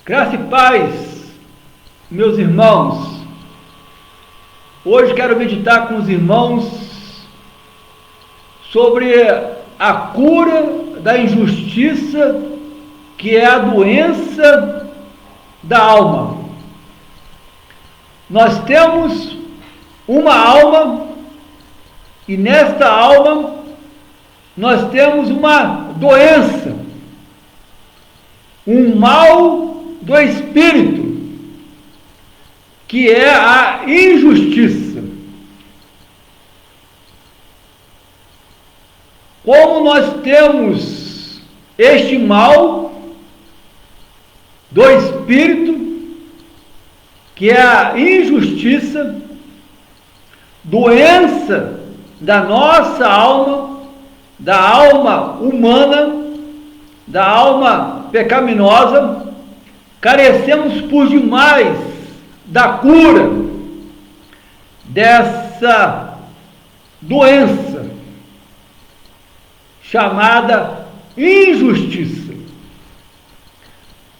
Graça e paz, meus irmãos. Hoje quero meditar com os irmãos sobre a cura da injustiça, que é a doença da alma. Nós temos uma alma e nesta alma nós temos uma doença, um mal do espírito, que é a injustiça. Como nós temos este mal do espírito, que é a injustiça, doença da nossa alma, da alma humana, da alma pecaminosa, carecemos por demais da cura dessa doença chamada injustiça.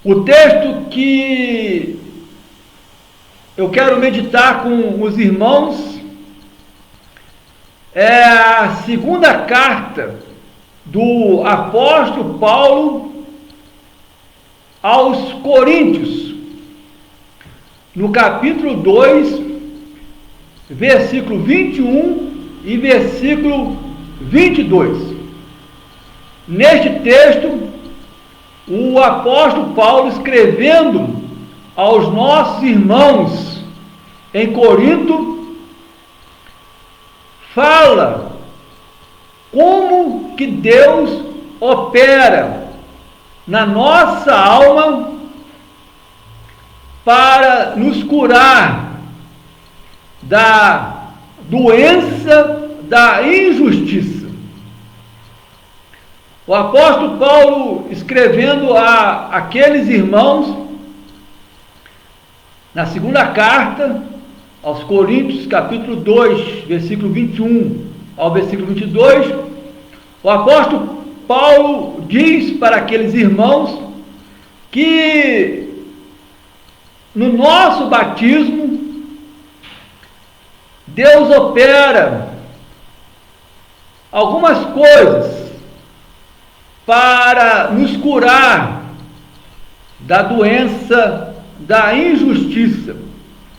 O texto que eu quero meditar com os irmãos é a segunda carta do apóstolo Paulo aos Coríntios, no capítulo 2, versículo 21 e versículo 22. Neste texto, o apóstolo Paulo, escrevendo aos nossos irmãos em Corinto, fala como que Deus opera na nossa alma para nos curar da doença da injustiça. O apóstolo Paulo, escrevendo a aqueles irmãos, na segunda carta aos Coríntios, capítulo 2, versículo 21 ao versículo 22, o apóstolo Paulo diz para aqueles irmãos que no nosso batismo Deus opera algumas coisas para nos curar da doença da injustiça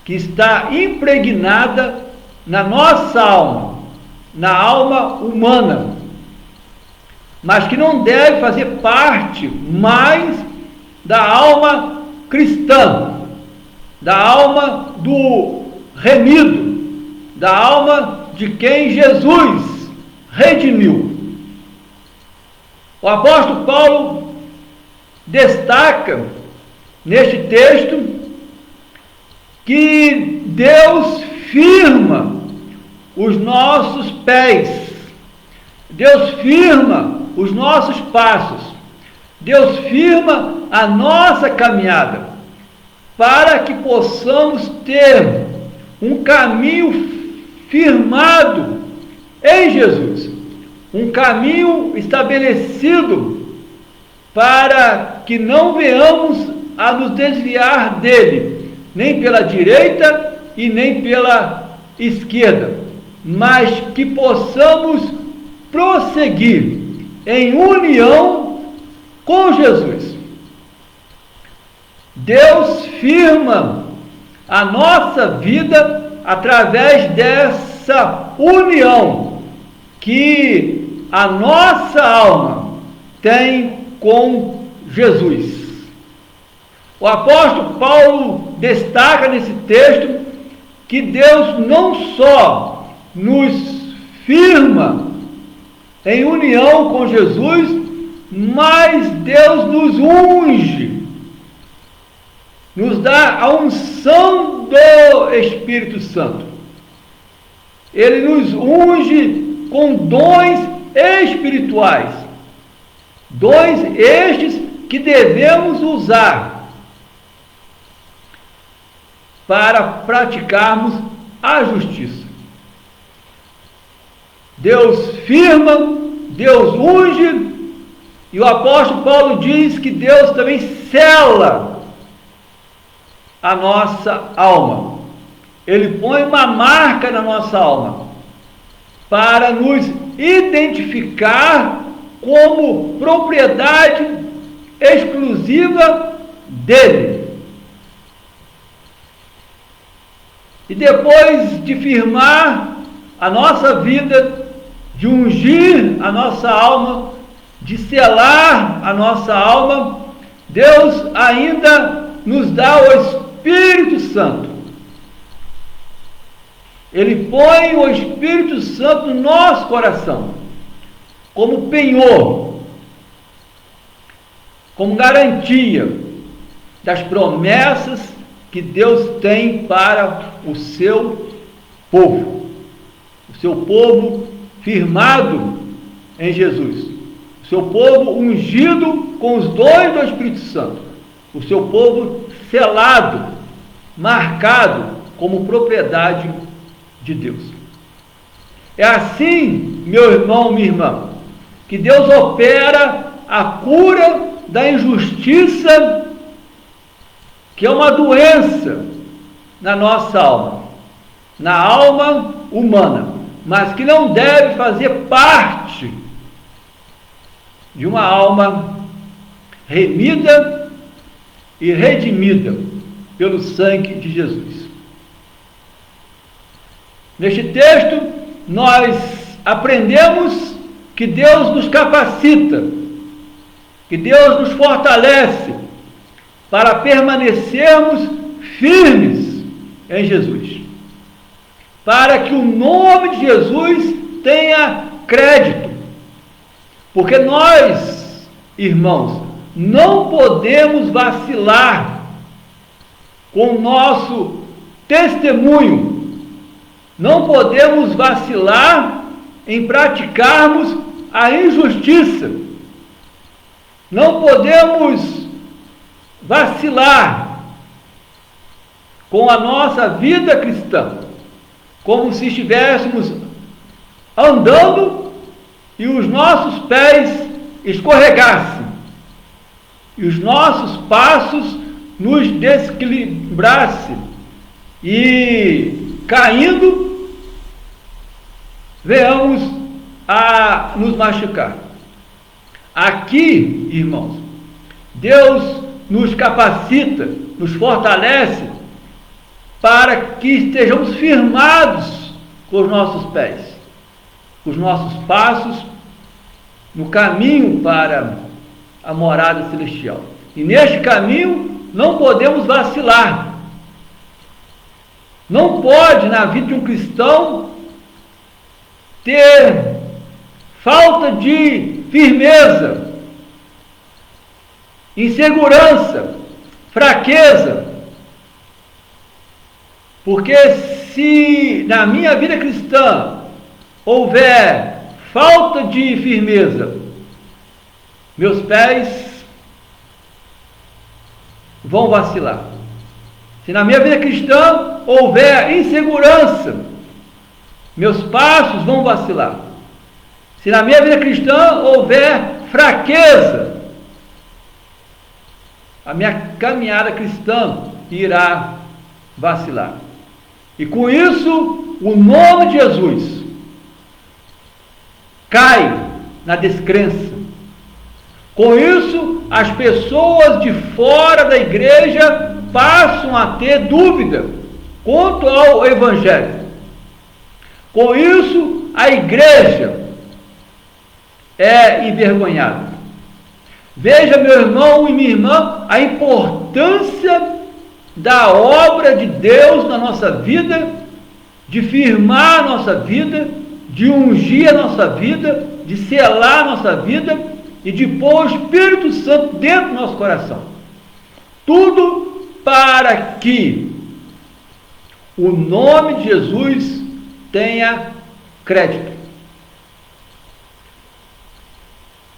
que está impregnada na nossa alma, na alma humana, mas que não deve fazer parte mais da alma cristã, da alma do remido, da alma de quem Jesus redimiu. O apóstolo Paulo destaca neste texto que Deus firma os nossos pés, Deus firma os nossos passos, Deus firma a nossa caminhada, para que possamos ter um caminho firmado em Jesus, um caminho estabelecido para que não venhamos a nos desviar dele, nem pela direita e nem pela esquerda, mas que possamos prosseguir em união com Jesus. Deus firma a nossa vida através dessa união que a nossa alma tem com Jesus. O apóstolo Paulo destaca nesse texto que Deus não só nos firma em união com Jesus, mas Deus nos unge, nos dá a unção do Espírito Santo. Ele nos unge com dons espirituais, dons estes que devemos usar para praticarmos a justiça. Deus firma, Deus unge, e o apóstolo Paulo diz que Deus também sela a nossa alma. Ele põe uma marca na nossa alma para nos identificar como propriedade exclusiva dele. E depois de firmar a nossa vida, de ungir a nossa alma, de selar a nossa alma, Deus ainda nos dá o Espírito Santo. Ele põe o Espírito Santo no nosso coração, como penhor, como garantia das promessas que Deus tem para o seu povo. O seu povo firmado em Jesus. O seu povo ungido com os dons do Espírito Santo. O seu povo selado, marcado como propriedade de Deus. É assim, meu irmão, minha irmã, que Deus opera a cura da injustiça, que é uma doença na nossa alma, na alma humana, mas que não deve fazer parte de uma alma remida e redimida pelo sangue de Jesus. Neste texto, nós aprendemos que Deus nos capacita, que Deus nos fortalece para permanecermos firmes em Jesus, para que o nome de Jesus tenha crédito, porque nós, irmãos, não podemos vacilar com o nosso testemunho, não podemos vacilar em praticarmos a injustiça, não podemos vacilar com a nossa vida cristã, como se estivéssemos andando e os nossos pés escorregassem, e os nossos passos nos desequilibrassem, e caindo, venhamos a nos machucar. Aqui, irmãos, Deus nos capacita, nos fortalece, para que estejamos firmados com os nossos pés, com os nossos passos, no caminho para a morada celestial. E neste caminho não podemos vacilar. Não pode, na vida de um cristão, ter falta de firmeza, insegurança, fraqueza. Porque se na minha vida cristã houver falta de firmeza, meus pés vão vacilar. Se na minha vida cristã houver insegurança, meus passos vão vacilar. Se na minha vida cristã houver fraqueza, a minha caminhada cristã irá vacilar. E com isso, o nome de Jesus cai na descrença. Com isso, as pessoas de fora da igreja passam a ter dúvida quanto ao Evangelho. Com isso, a igreja é envergonhada. Veja, meu irmão e minha irmã, a importância da obra de Deus na nossa vida, de firmar a nossa vida, de ungir a nossa vida, de selar a nossa vida e de pôr o Espírito Santo dentro do nosso coração. Tudo para que o nome de Jesus tenha crédito.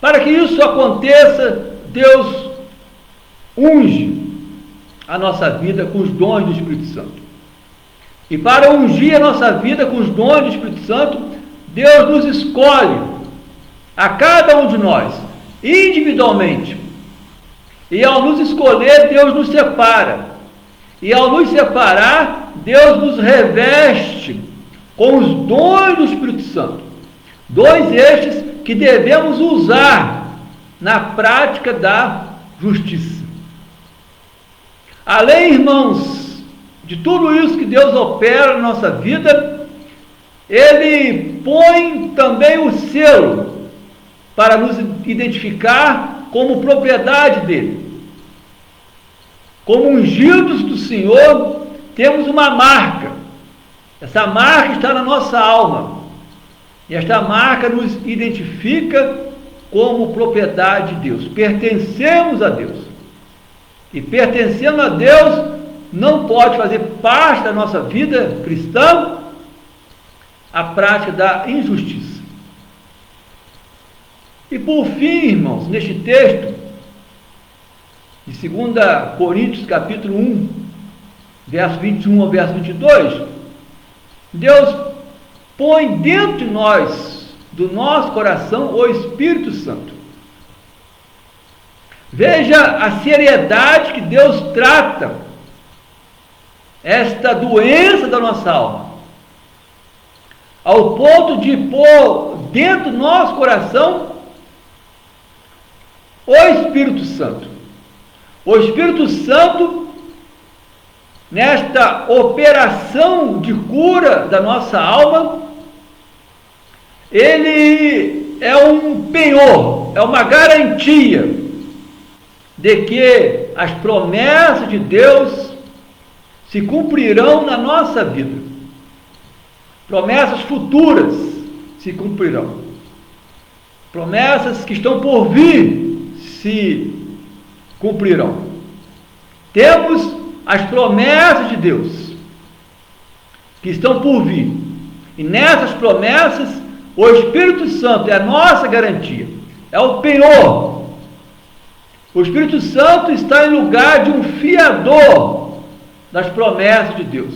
Para que isso aconteça, Deus unge a nossa vida com os dons do Espírito Santo. E para ungir a nossa vida com os dons do Espírito Santo, Deus nos escolhe, a cada um de nós, individualmente. E ao nos escolher, Deus nos separa. E ao nos separar, Deus nos reveste com os dons do Espírito Santo. Dons estes que devemos usar na prática da justiça. Além, irmãos, de tudo isso que Deus opera na nossa vida, Ele põe também o selo para nos identificar como propriedade dEle. Como ungidos do Senhor, temos uma marca. Essa marca está na nossa alma. E esta marca nos identifica como propriedade de Deus. Pertencemos a Deus. E pertencendo a Deus, não pode fazer parte da nossa vida cristã a prática da injustiça. E por fim, irmãos, neste texto, de 2 Coríntios capítulo 1, verso 21 ao verso 22, Deus põe dentro de nós, do nosso coração, o Espírito Santo. Veja a seriedade que Deus trata esta doença da nossa alma, ao ponto de pôr dentro do nosso coração o Espírito Santo. O Espírito Santo, nesta operação de cura da nossa alma, ele é um penhor, é uma garantia de que as promessas de Deus se cumprirão na nossa vida. Promessas futuras se cumprirão. Promessas que estão por vir se cumprirão. Temos as promessas de Deus que estão por vir. E nessas promessas, o Espírito Santo é a nossa garantia. É o penhor. O Espírito Santo está em lugar de um fiador das promessas de Deus.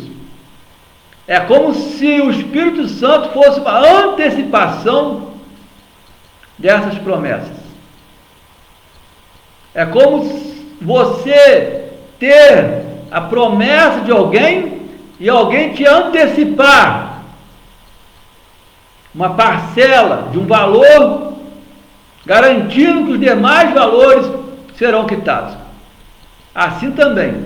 É como se o Espírito Santo fosse uma antecipação dessas promessas. É como você ter a promessa de alguém e alguém te antecipar uma parcela de um valor, garantindo que os demais valores serão quitados. Assim também,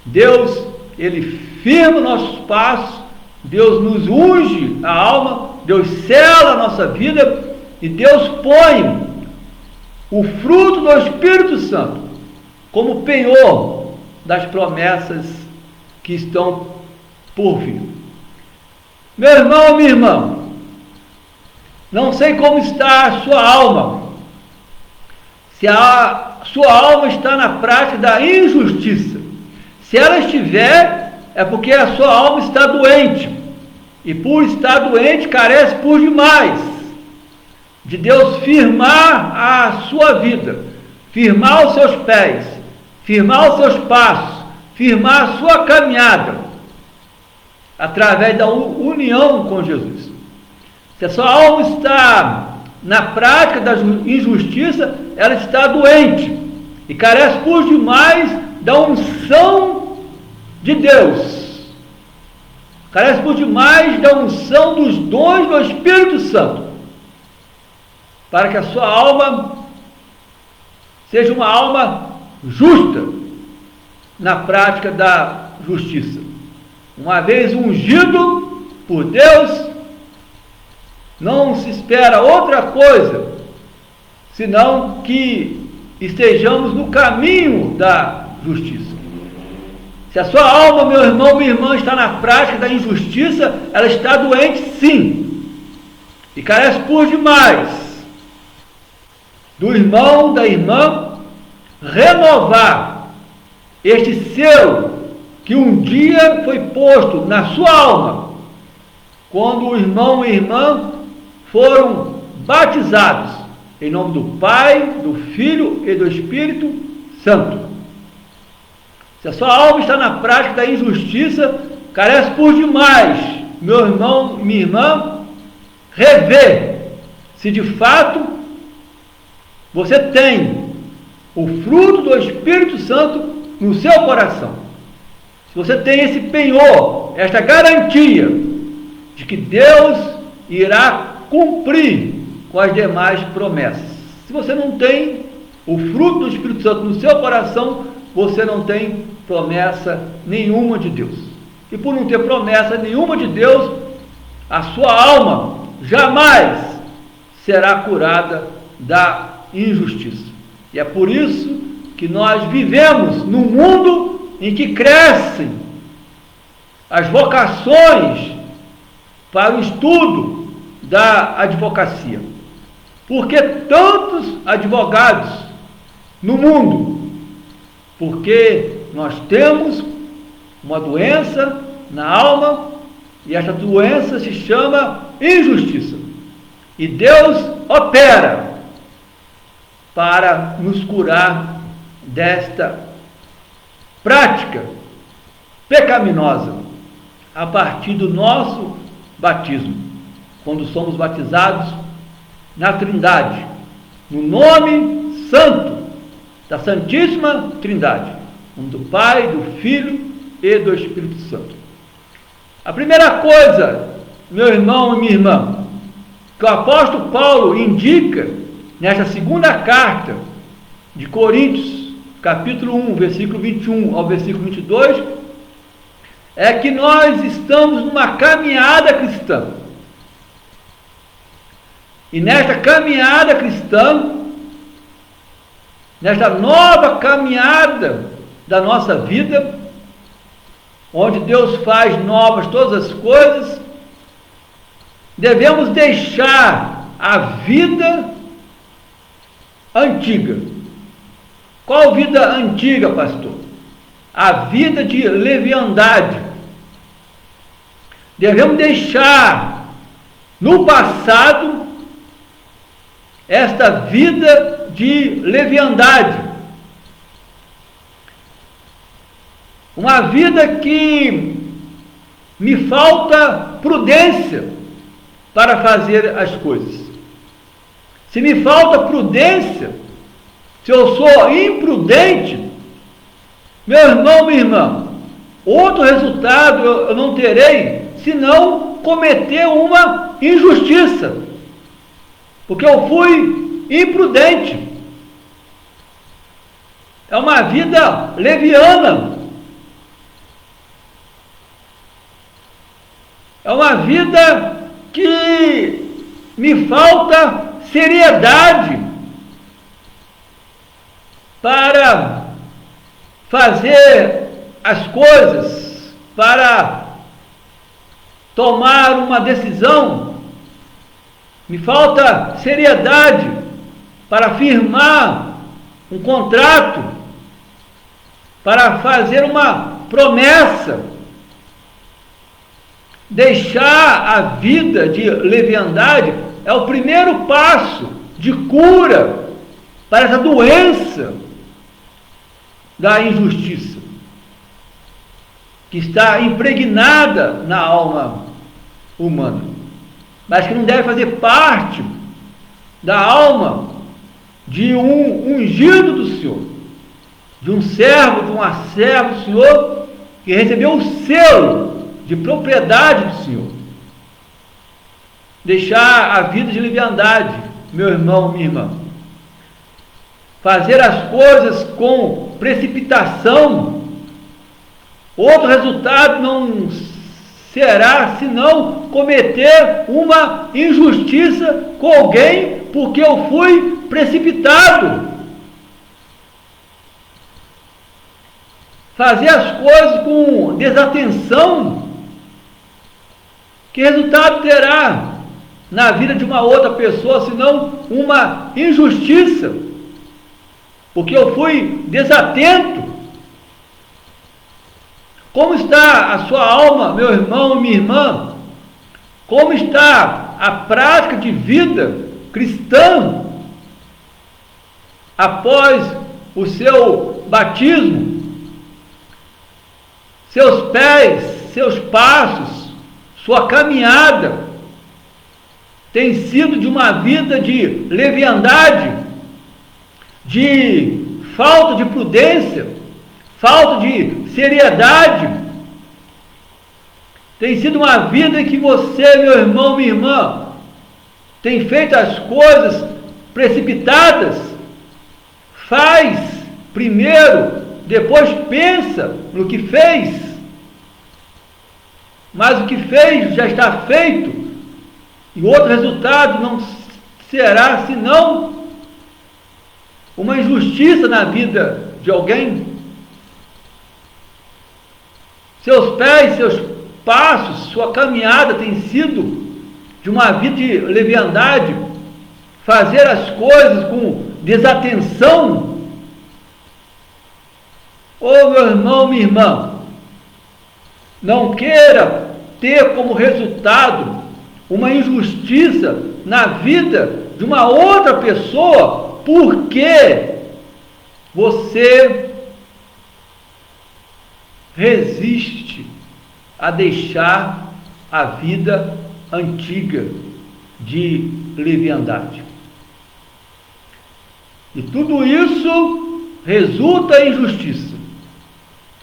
Deus, Ele firma nossos passos, Deus nos unge a alma, Deus sela a nossa vida e Deus põe o fruto do Espírito Santo como penhor das promessas que estão por vir. Meu irmão, minha irmã, não sei como está a sua alma, se a sua alma está na prática da injustiça. Se ela estiver, é porque a sua alma está doente, e por estar doente, carece por demais de Deus firmar a sua vida, firmar os seus pés, firmar os seus passos, firmar a sua caminhada, através da união com Jesus. Se a sua alma está na prática da injustiça, ela está doente, e carece por demais da unção de Deus, carece por demais da unção dos dons do Espírito Santo, para que a sua alma seja uma alma justa na prática da justiça. Uma vez ungido por Deus, não se espera outra coisa, senão que estejamos no caminho da justiça. Se a sua alma, meu irmão, minha irmã, está na prática da injustiça, ela está doente sim, e carece por demais do irmão, da irmã, renovar este selo que um dia foi posto na sua alma, quando o irmão e a irmã foram batizados em nome do Pai, do Filho e do Espírito Santo. Se a sua alma está na prática da injustiça, carece por demais, meu irmão, minha irmã, rever se de fato você tem o fruto do Espírito Santo no seu coração. se você tem esse penhor, esta garantia de que Deus irá cumprir com as demais promessas. Se você não tem o fruto do Espírito Santo no seu coração, você não tem promessa nenhuma de Deus. E por não ter promessa nenhuma de Deus, a sua alma jamais será curada da injustiça. E é por isso que nós vivemos num mundo em que crescem as vocações para o estudo da advocacia. Porque tantos advogados no mundo? Porque nós temos uma doença na alma, e esta doença se chama injustiça. E Deus opera para nos curar desta prática pecaminosa a partir do nosso batismo, quando somos batizados na Trindade, no nome santo da Santíssima Trindade, do Pai, do Filho e do Espírito Santo. A primeira coisa, meu irmão e minha irmã, que o apóstolo Paulo indica nesta segunda carta de Coríntios, capítulo 1, versículo 21 ao versículo 22, é que nós estamos numa caminhada cristã. E nesta caminhada cristã, nesta nova caminhada da nossa vida, onde Deus faz novas todas as coisas, devemos deixar a vida antiga. Qual vida antiga, pastor? A vida de leviandade. Devemos deixar no passado esta vida de leviandade. Uma vida que me falta prudência para fazer as coisas. Se me falta prudência, se eu sou imprudente, meu irmão, minha irmã, outro resultado eu não terei senão cometer uma injustiça, porque eu fui imprudente. É uma vida leviana. É uma vida que me falta seriedade para fazer as coisas, para tomar uma decisão. Me falta seriedade para firmar um contrato, para fazer uma promessa. Deixar a vida de leviandade é o primeiro passo de cura para essa doença da injustiça que está impregnada na alma humana, mas que não deve fazer parte da alma de um ungido do Senhor, de um servo, de uma serva do Senhor, que recebeu o selo de propriedade do Senhor. Deixar a vida de leviandade, meu irmão, minha irmã. Fazer as coisas com precipitação. Outro resultado não será senão cometer uma injustiça com alguém porque eu fui precipitado. Fazer as coisas com desatenção. Que resultado terá na vida de uma outra pessoa, senão uma injustiça? Porque eu fui desatento. Como está a sua alma, meu irmão, minha irmã? Como está a prática de vida cristã após o seu batismo? Seus pés, seus passos, sua caminhada tem sido de uma vida de leviandade, de falta de prudência, falta de seriedade Tem sido uma vida em que você, meu irmão, minha irmã, tem feito as coisas precipitadas? Faz primeiro, depois pensa no que fez. Mas o que fez já está feito, e outro resultado não será senão uma injustiça na vida de alguém. Seus pés, seus passos, sua caminhada tem sido de uma vida de leviandade, fazer as coisas com desatenção. Ô meu irmão, minha irmã, não queira ter como resultado uma injustiça na vida de uma outra pessoa, porque você resiste a deixar a vida antiga de leviandade. E tudo isso resulta em injustiça.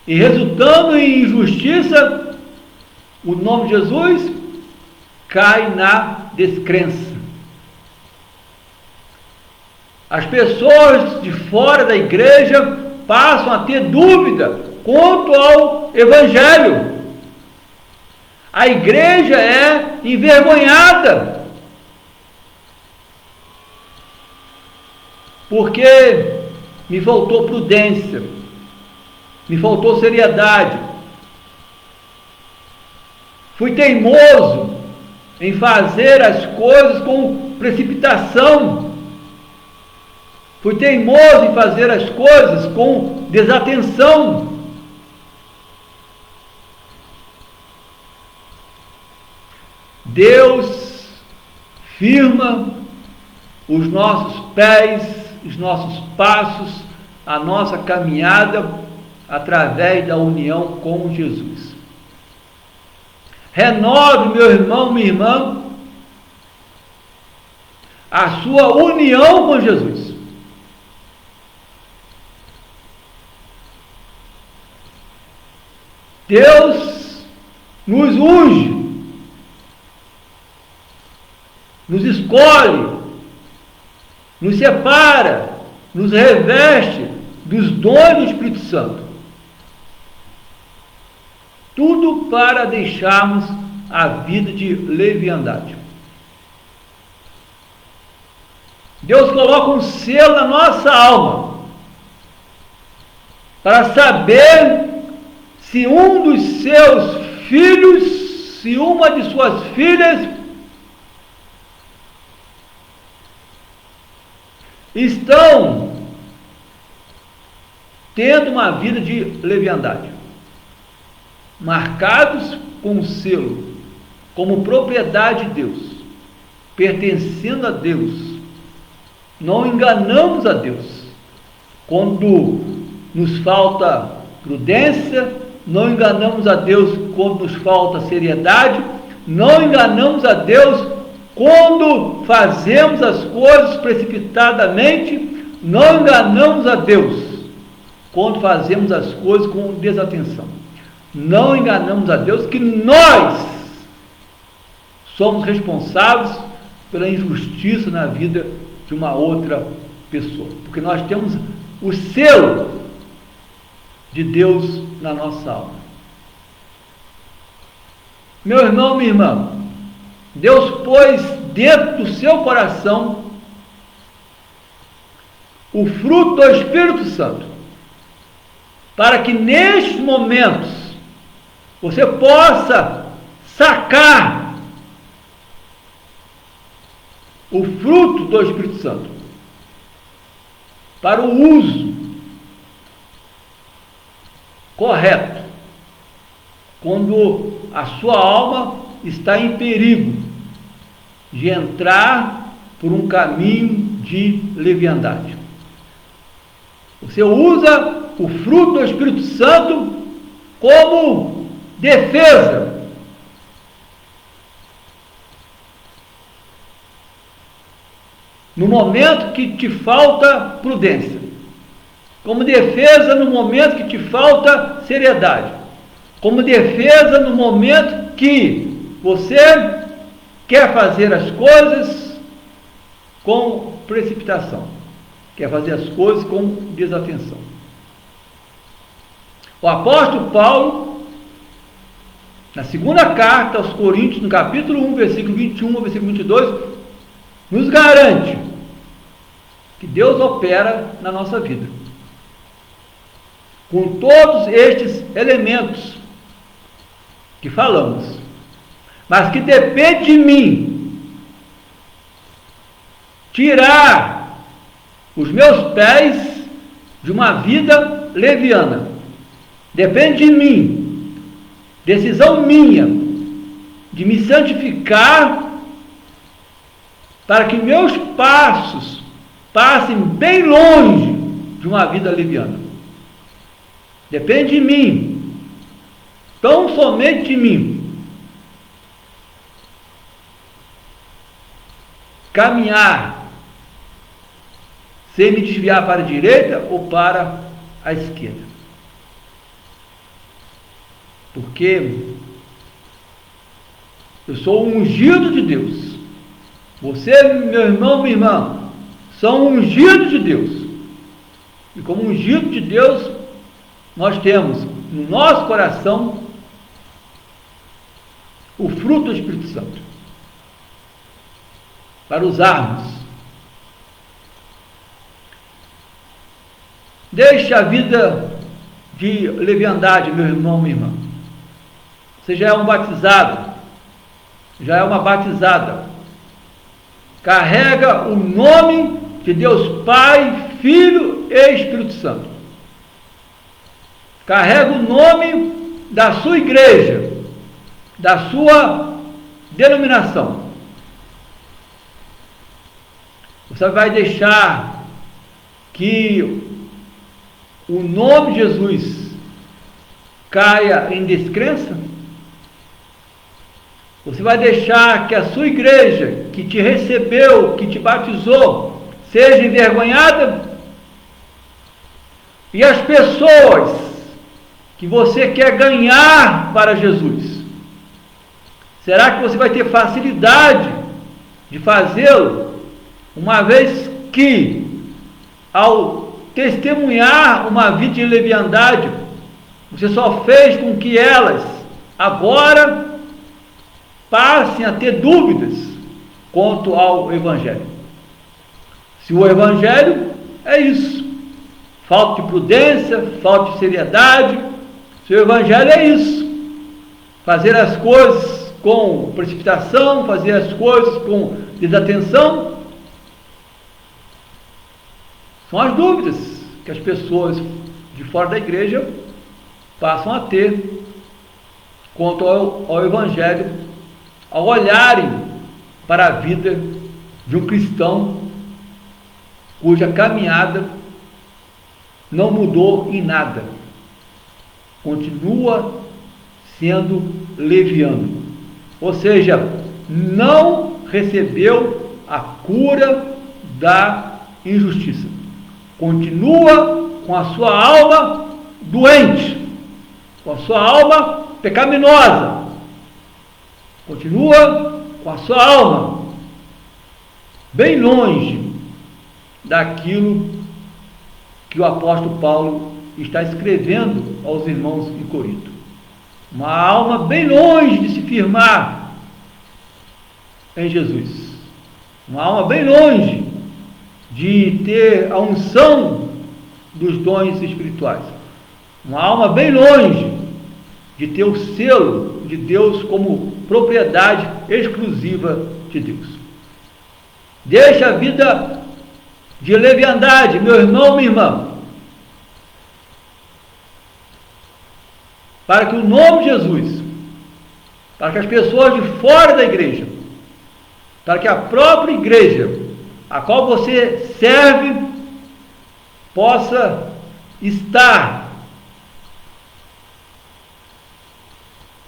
E resultando em injustiça, o nome de Jesus cai na descrença. As pessoas de fora da igreja passam a ter dúvida quanto ao Evangelho. A igreja é envergonhada, porque me faltou prudência, me faltou seriedade, fui teimoso em fazer as coisas com precipitação, fui teimoso em fazer as coisas com desatenção. Deus firma os nossos pés, os nossos passos, a nossa caminhada através da união com Jesus. Renove, meu irmão, minha irmã, a sua união com Jesus. Deus nos unge, nos escolhe, nos separa, nos reveste dos dons do Espírito Santo. Tudo para deixarmos a vida de leviandade. Deus coloca um selo na nossa alma para saber se um dos seus filhos, se uma de suas filhas estão tendo uma vida de leviandade, marcados com um selo, como propriedade de Deus, pertencendo a Deus. Não enganamos a Deus quando nos falta prudência, não enganamos a Deus quando nos falta seriedade, não enganamos a Deus quando fazemos as coisas precipitadamente, não enganamos a Deus quando fazemos as coisas com desatenção. Não enganamos a Deus que nós somos responsáveis pela injustiça na vida de uma outra pessoa, porque nós temos o selo de Deus na nossa alma. Meu irmão, minha irmã, Deus pôs dentro do seu coração o fruto do Espírito Santo, para que nestes momentos você possa sacar o fruto do Espírito Santo para o uso correto, quando a sua alma está em perigo de entrar por um caminho de leviandade. Você usa o fruto do Espírito Santo como defesa. No momento que te falta prudência, como defesa no momento que te falta seriedade, como defesa no momento que você quer fazer as coisas com precipitação, quer fazer as coisas com desatenção. O apóstolo Paulo, na segunda carta aos Coríntios, no capítulo 1, versículo 21 ao versículo 22, nos garante que Deus opera na nossa vida, com todos estes elementos que falamos, mas que depende de mim tirar os meus pés de uma vida leviana. Depende de mim, decisão minha, de me santificar para que meus passos passem bem longe de uma vida leviana. Depende de mim, tão somente de mim, caminhar sem me desviar para a direita ou para a esquerda. Porque eu sou um ungido de Deus. Você, meu irmão, minha irmã, são ungidos de Deus. E como ungido de Deus, nós temos no nosso coração o fruto do Espírito Santo, para usarmos. Deixe a vida de leviandade, meu irmão, minha irmã. Você já é um batizado, já é uma batizada. Carrega o nome de Deus Pai, Filho e Espírito Santo. Carrega o nome da sua igreja, da sua denominação. Você vai deixar que o nome de Jesus caia em descrença? Você vai deixar que a sua igreja, que te recebeu, que te batizou, seja envergonhada? E as pessoas que você quer ganhar para Jesus, será que você vai ter facilidade de fazê-lo, uma vez que, ao testemunhar uma vida de leviandade, você só fez com que elas agora passem a ter dúvidas quanto ao Evangelho? Se o Evangelho é isso, falta de prudência, falta de seriedade. Se o Evangelho é isso, fazer as coisas com precipitação, fazer as coisas com desatenção, são as dúvidas que as pessoas de fora da igreja passam a ter quanto ao Evangelho, ao olharem para a vida de um cristão cuja caminhada não mudou em nada, continua sendo leviano, ou seja, não recebeu a cura da injustiça, continua com a sua alma doente, com a sua alma pecaminosa, continua com a sua alma bem longe daquilo que o apóstolo Paulo está escrevendo aos irmãos em Corinto. Uma alma bem longe de se firmar em Jesus. Uma alma bem longe de ter a unção dos dons espirituais. Uma alma bem longe de ter o selo de Deus como propriedade exclusiva de Deus. Deixa a vida de leviandade, meu irmão, minha irmã, para que o nome de Jesus, para que as pessoas de fora da igreja, para que a própria igreja, a qual você serve, possa estar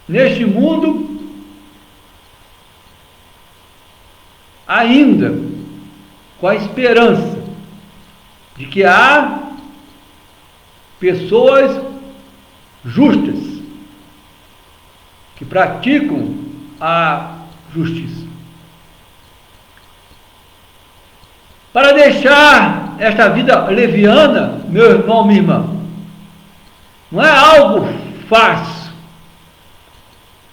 neste mundo ainda com a esperança de que há pessoas justas que praticam a justiça. Para deixar esta vida leviana, meu irmão, minha irmã, não é algo fácil,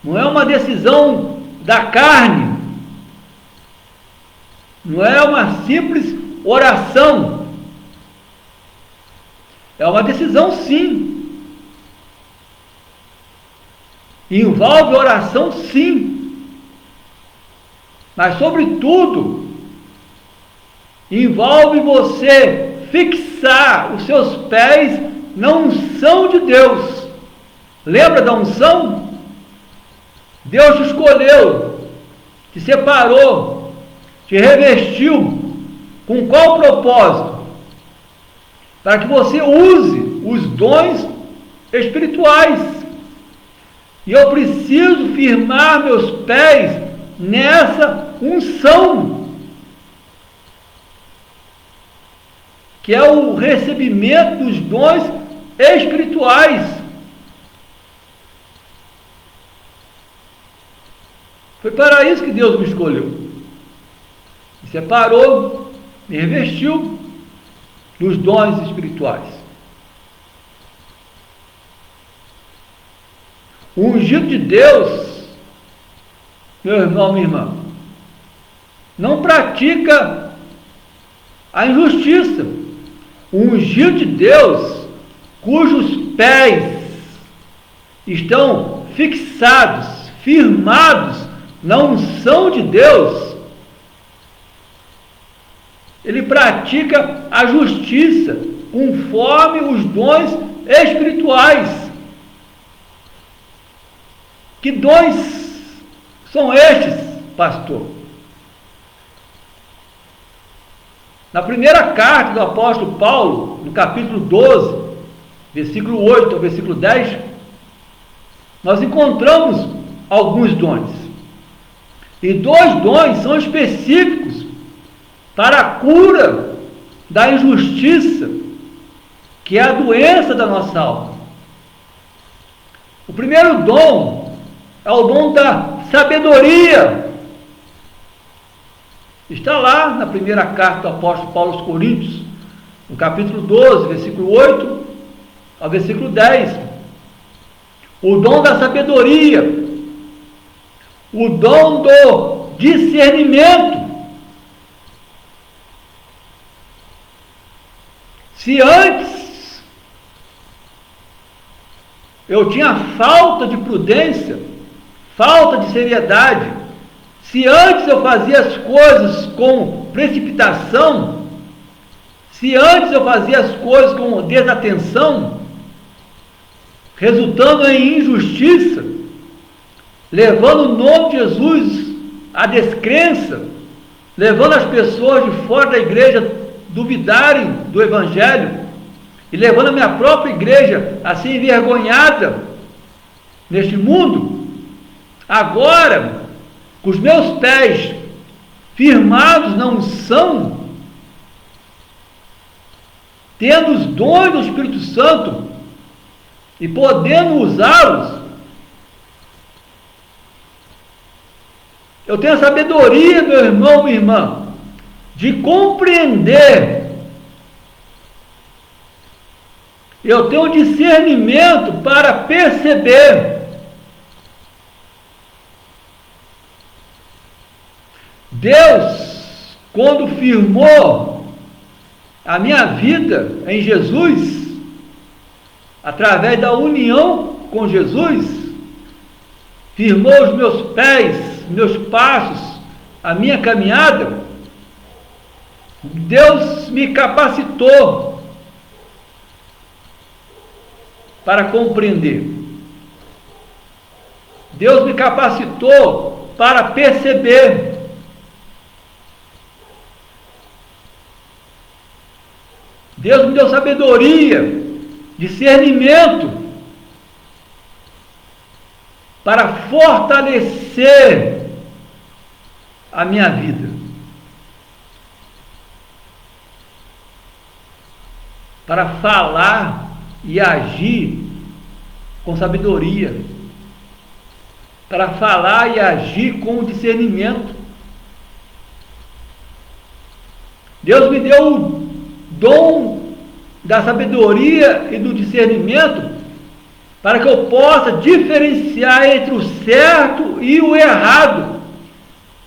não é uma decisão da carne, não é uma simples oração, é uma decisão, sim, envolve oração, sim, mas sobretudo envolve você fixar os seus pés na unção de Deus. Lembra da unção? Deus te escolheu, te separou, te revestiu. Com qual propósito? Para que você use os dons espirituais. E eu preciso firmar meus pés nessa unção, que é o recebimento dos dons espirituais. Foi para isso que Deus me escolheu. Me separou, me revestiu dos dons espirituais. O ungido de Deus, meu irmão, minha irmã, não pratica a injustiça. O ungido de Deus, cujos pés estão fixados, firmados na unção de Deus, ele pratica a justiça conforme os dons espirituais. Que dons são estes, pastor? Na primeira carta do apóstolo Paulo, no capítulo 12, versículo 8 ao versículo 10, nós encontramos alguns dons. E 2 dons são específicos para a cura da injustiça, que é a doença da nossa alma. O primeiro dom é o dom da sabedoria. Está lá na primeira carta do apóstolo Paulo aos Coríntios, no capítulo 12, versículo 8 ao versículo 10. O dom da sabedoria, o dom do discernimento. Se antes eu tinha falta de prudência, falta de seriedade, se antes eu fazia as coisas com precipitação, se antes eu fazia as coisas com desatenção, resultando em injustiça, levando o nome de Jesus à descrença, levando as pessoas de fora da igreja a duvidarem do Evangelho, e levando a minha própria igreja a ser envergonhada neste mundo, agora, com os meus pés firmados na unção, tendo os dons do Espírito Santo e podendo usá-los, eu tenho a sabedoria, meu irmão, minha irmã, de compreender, eu tenho discernimento para perceber. Deus, quando firmou a minha vida em Jesus, através da união com Jesus, firmou os meus pés, meus passos, a minha caminhada. Deus me capacitou para compreender. Deus me capacitou para perceber. Deus me deu sabedoria, discernimento, para fortalecer a minha vida, para falar e agir com sabedoria, para falar e agir com discernimento. Deus me deu o dom da sabedoria e do discernimento para que eu possa diferenciar entre o certo e o errado,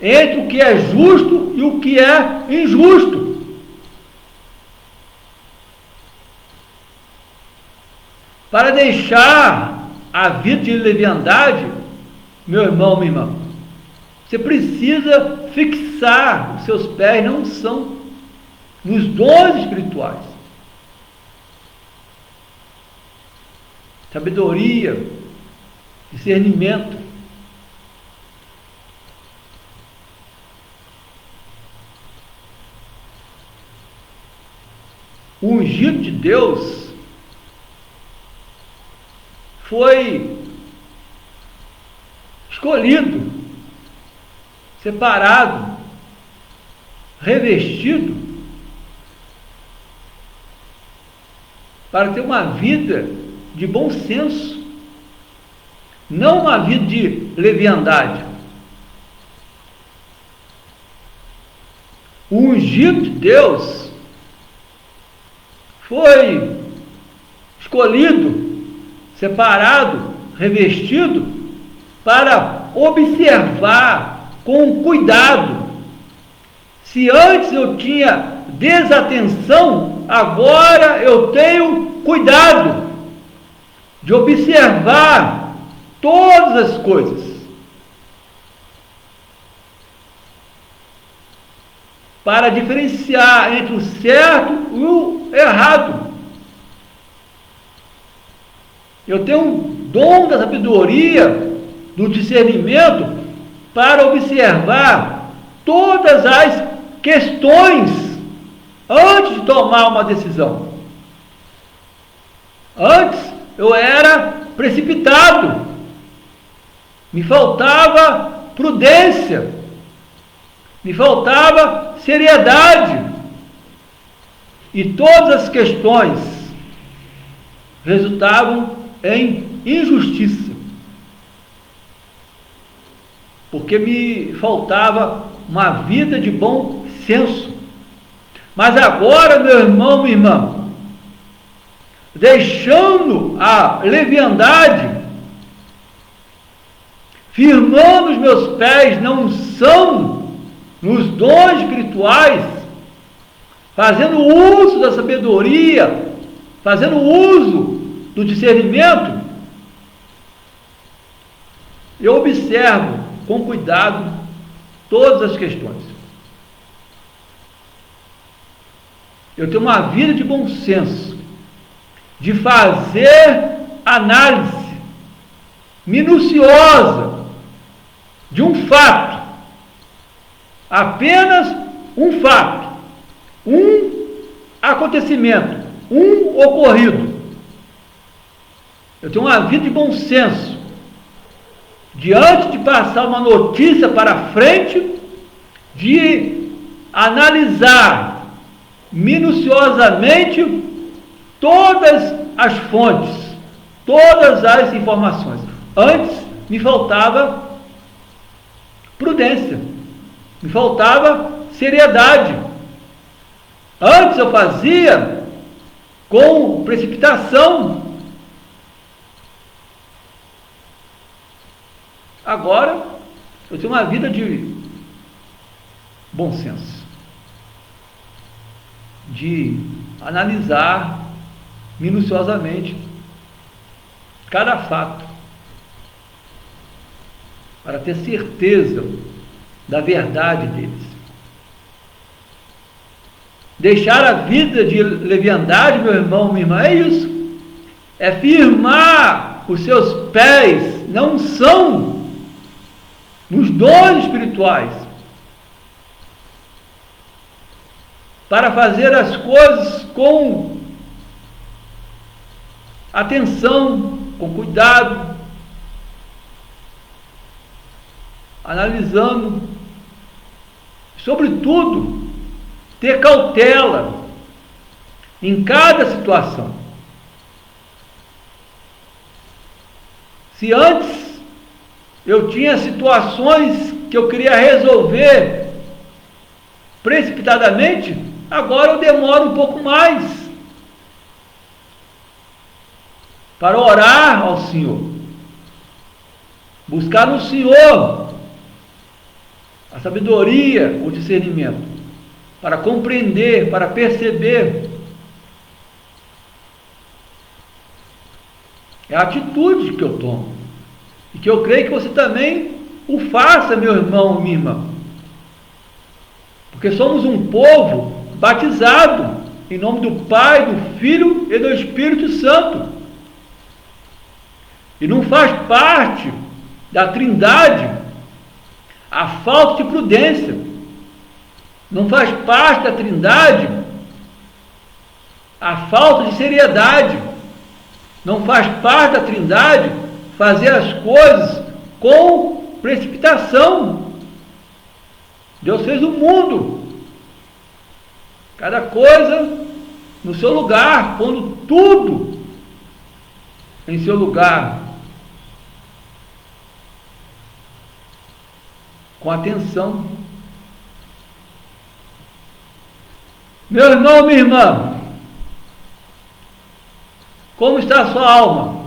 entre o que é justo e o que é injusto. Para deixar a vida de leviandade, meu irmão, minha irmã, você precisa fixar os seus pés na unção, nos dons espirituais. Sabedoria, discernimento. O ungido de Deus foi escolhido, separado, revestido para ter uma vida de bom senso, não uma vida de leviandade. O ungido de Deus foi escolhido, separado, revestido para observar com cuidado. Se antes eu tinha desatenção, agora eu tenho cuidado de observar todas as coisas, para diferenciar entre o certo e o errado. Eu tenho um dom da sabedoria, do discernimento, para observar todas as questões antes de tomar uma decisão. Antes eu era precipitado, me faltava prudência, me faltava seriedade, e todas as questões resultavam em injustiça, porque me faltava uma vida de bom senso. Mas agora, meu irmão, minha irmã, deixando a leviandade, firmando os meus pés na unção, nos dons espirituais, fazendo uso da sabedoria, fazendo uso do discernimento, eu observo com cuidado todas as questões. Eu tenho uma vida de bom senso, de fazer análise minuciosa de um fato, apenas um fato, um acontecimento, um ocorrido. Eu tenho uma vida de bom senso, diante de passar uma notícia para frente, de analisar minuciosamente todas as fontes, todas as informações. Antes me faltava prudência, me faltava seriedade. Antes eu fazia com precipitação. Agora eu tenho uma vida de bom senso, de analisar minuciosamente cada fato, para ter certeza da verdade deles. Deixar a vida de leviandade, meu irmão, minha irmã, é isso. É firmar os seus pés na unção, nos dons espirituais, para fazer as coisas com atenção, com cuidado, analisando, sobretudo, ter cautela em cada situação. Se antes eu tinha situações que eu queria resolver precipitadamente, agora eu demoro um pouco mais para orar ao Senhor, buscar no Senhor a sabedoria, o discernimento, para compreender, para perceber. É a atitude que eu tomo, e que eu creio que você também o faça, meu irmão, minha irmã, porque somos um povo batizado em nome do Pai, do Filho e do Espírito Santo, e não faz parte da Trindade a falta de prudência, não faz parte da Trindade a falta de seriedade, não faz parte da Trindade fazer as coisas com precipitação. Deus fez o mundo, cada coisa no seu lugar, pondo tudo em seu lugar, com atenção. Meu irmão, minha irmã, como está a sua alma?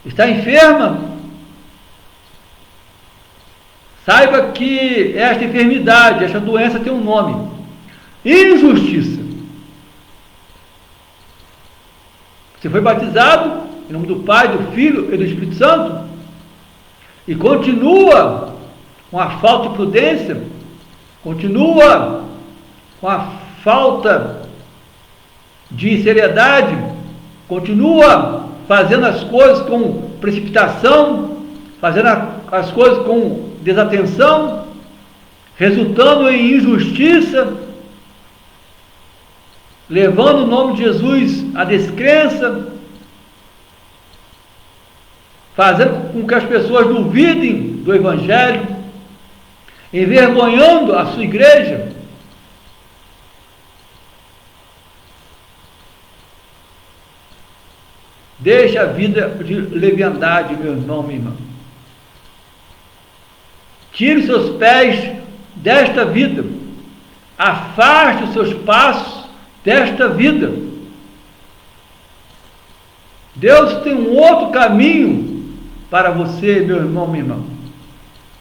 Está enferma? Saiba que esta enfermidade, esta doença tem um nome: injustiça. Você foi batizado em nome do Pai, do Filho e do Espírito Santo e continua com a falta de prudência, continua com a falta de seriedade, continua fazendo as coisas com precipitação, fazendo as coisas com desatenção, resultando em injustiça, levando o nome de Jesus à descrença, fazendo com que as pessoas duvidem do Evangelho, envergonhando a sua igreja. Deixe a vida de leviandade, meu irmão, minha irmã. Tire os seus pés desta vida. Afaste os seus passos desta vida. Deus tem um outro caminho para você, meu irmão, minha irmã,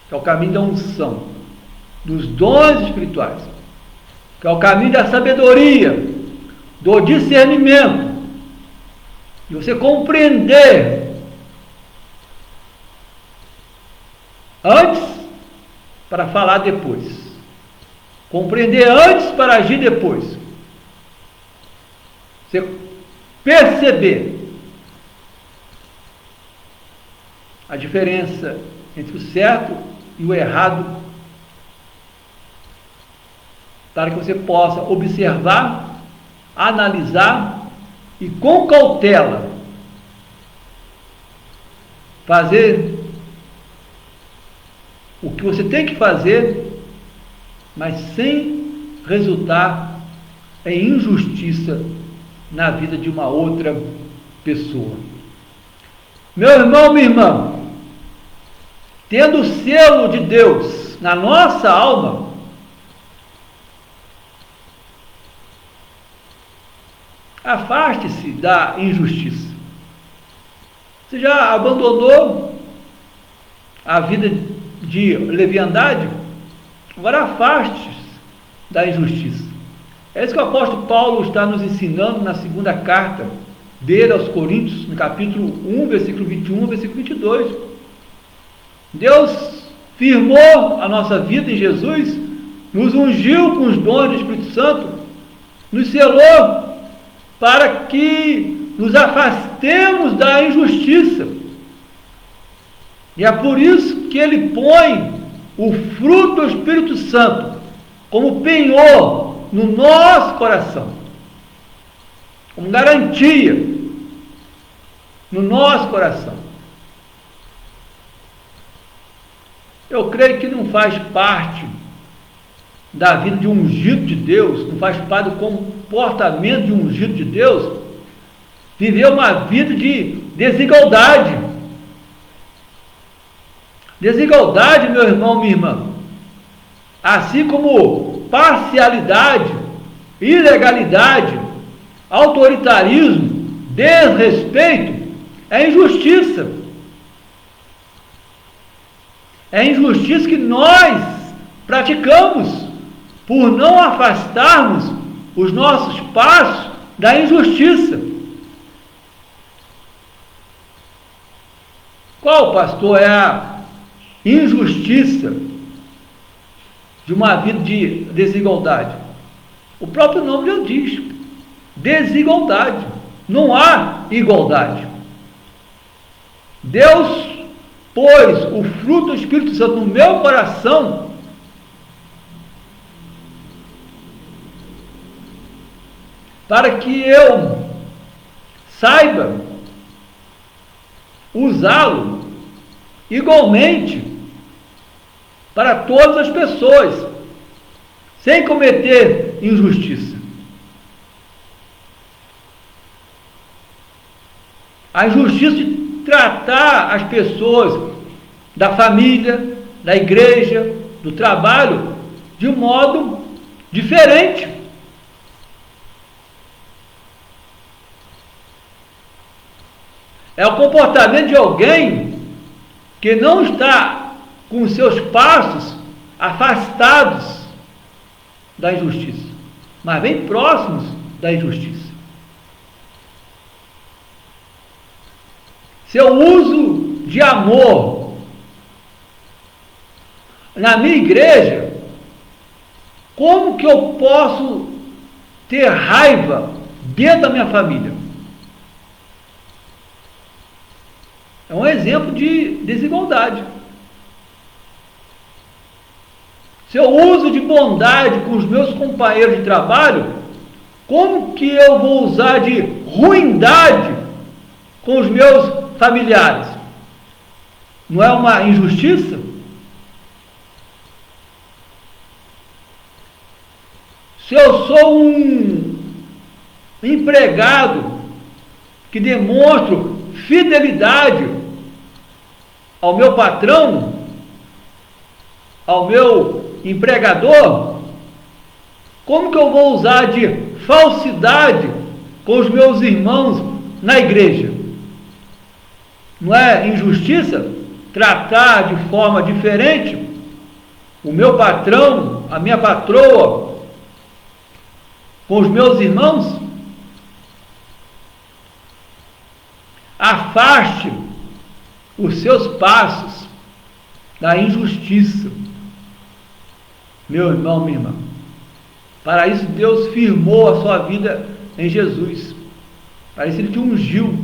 que é o caminho da unção, dos dons espirituais, que é o caminho da sabedoria, do discernimento, de você compreender antes para falar depois, compreender antes para agir depois, você perceber a diferença entre o certo e o errado, para que você possa observar, analisar e com cautela fazer o que você tem que fazer, mas sem resultar em injustiça na vida de uma outra pessoa. Meu irmão, minha irmã, tendo o selo de Deus na nossa alma, afaste-se da injustiça. Você já abandonou a vida de leviandade? Agora afaste-se da injustiça. É isso que o apóstolo Paulo está nos ensinando na segunda carta dele aos Coríntios, no capítulo 1, versículo 21, versículo 22. Deus firmou a nossa vida em Jesus, nos ungiu com os dons do Espírito Santo, nos selou para que nos afastemos da injustiça. E é por isso que Ele põe o fruto do Espírito Santo como penhor no nosso coração, como garantia no nosso coração. Eu creio que não faz parte da vida de um ungido de Deus, não faz parte do comportamento de um ungido de Deus, viver uma vida de desigualdade, Desigualdade, meu irmão, minha irmã, assim como parcialidade, ilegalidade, autoritarismo, desrespeito, é injustiça. É injustiça que nós praticamos por não afastarmos os nossos passos da injustiça. Qual, pastor, é a injustiça de uma vida de desigualdade? O próprio nome já diz: desigualdade. Não há igualdade. Deus pôs o fruto do Espírito Santo no meu coração para que eu saiba usá-lo igualmente para todas as pessoas, sem cometer injustiça. A injustiça de tratar as pessoas da família, da igreja, do trabalho, de um modo diferente. É o comportamento de alguém que não está com os seus passos afastados da injustiça, mas bem próximos da injustiça. Seu uso de amor na minha igreja, como que eu posso ter raiva dentro da minha família? É um exemplo de desigualdade. Seu uso de bondade com os meus companheiros de trabalho, como que eu vou usar de ruindade com os meus familiares? Não é uma injustiça? Se eu sou um empregado que demonstro fidelidade ao meu patrão, ao meu empregador, como que eu vou usar de falsidade com os meus irmãos na igreja? Não é injustiça tratar de forma diferente o meu patrão, a minha patroa, com os meus irmãos? Afaste os seus passos da injustiça, meu irmão, minha irmã. Para isso Deus firmou a sua vida em Jesus. Para isso Ele te ungiu.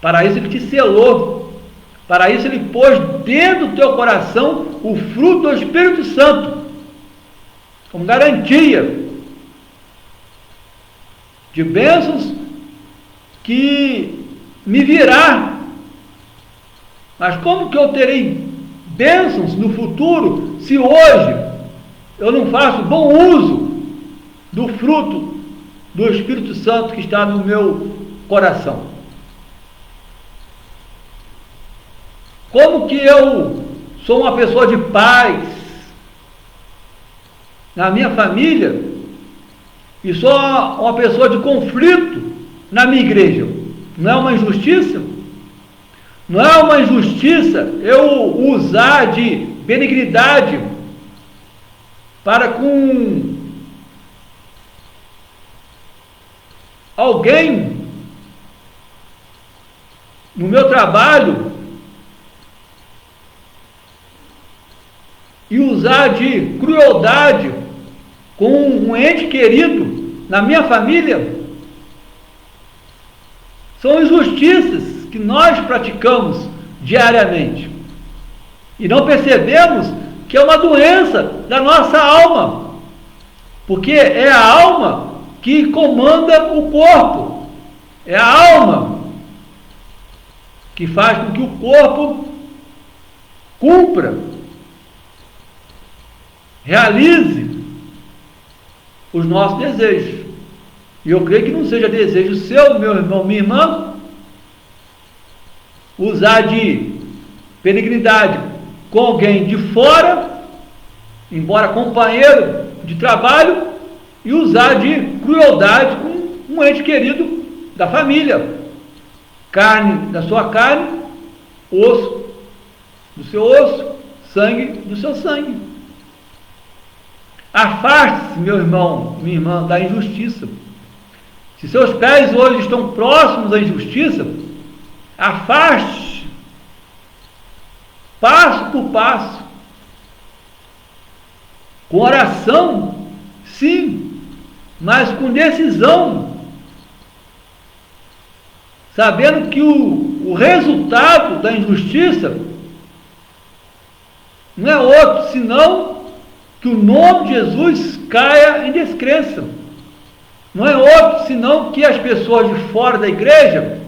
Para isso Ele te selou. Para isso Ele pôs dentro do teu coração o fruto do Espírito Santo, como garantia de bênçãos que me virá. Mas como que eu terei bênçãos no futuro se hoje eu não faço bom uso do fruto do Espírito Santo que está no meu coração? Como que eu sou uma pessoa de paz na minha família e sou uma pessoa de conflito na minha igreja? Não é uma injustiça? Não é uma injustiça eu usar de benignidade para com alguém no meu trabalho e usar de crueldade com um ente querido na minha família? São injustiças que nós praticamos diariamente e não percebemos que é uma doença da nossa alma, porque é a alma que comanda o corpo, é a alma que faz com que o corpo cumpra, realize os nossos desejos. E eu creio que não seja desejo seu, meu irmão, minha irmã, usar de benignidade com alguém de fora, embora companheiro de trabalho, e usar de crueldade com um ente querido da família. Carne da sua carne, osso do seu osso, sangue do seu sangue. Afaste-se, meu irmão, minha irmã, da injustiça. Se seus pés hoje estão próximos à injustiça, afaste, passo por passo, com oração, sim, mas com decisão, sabendo que o resultado da injustiça não é outro, senão que o nome de Jesus caia em descrença. Não é outro, senão que as pessoas de fora da igreja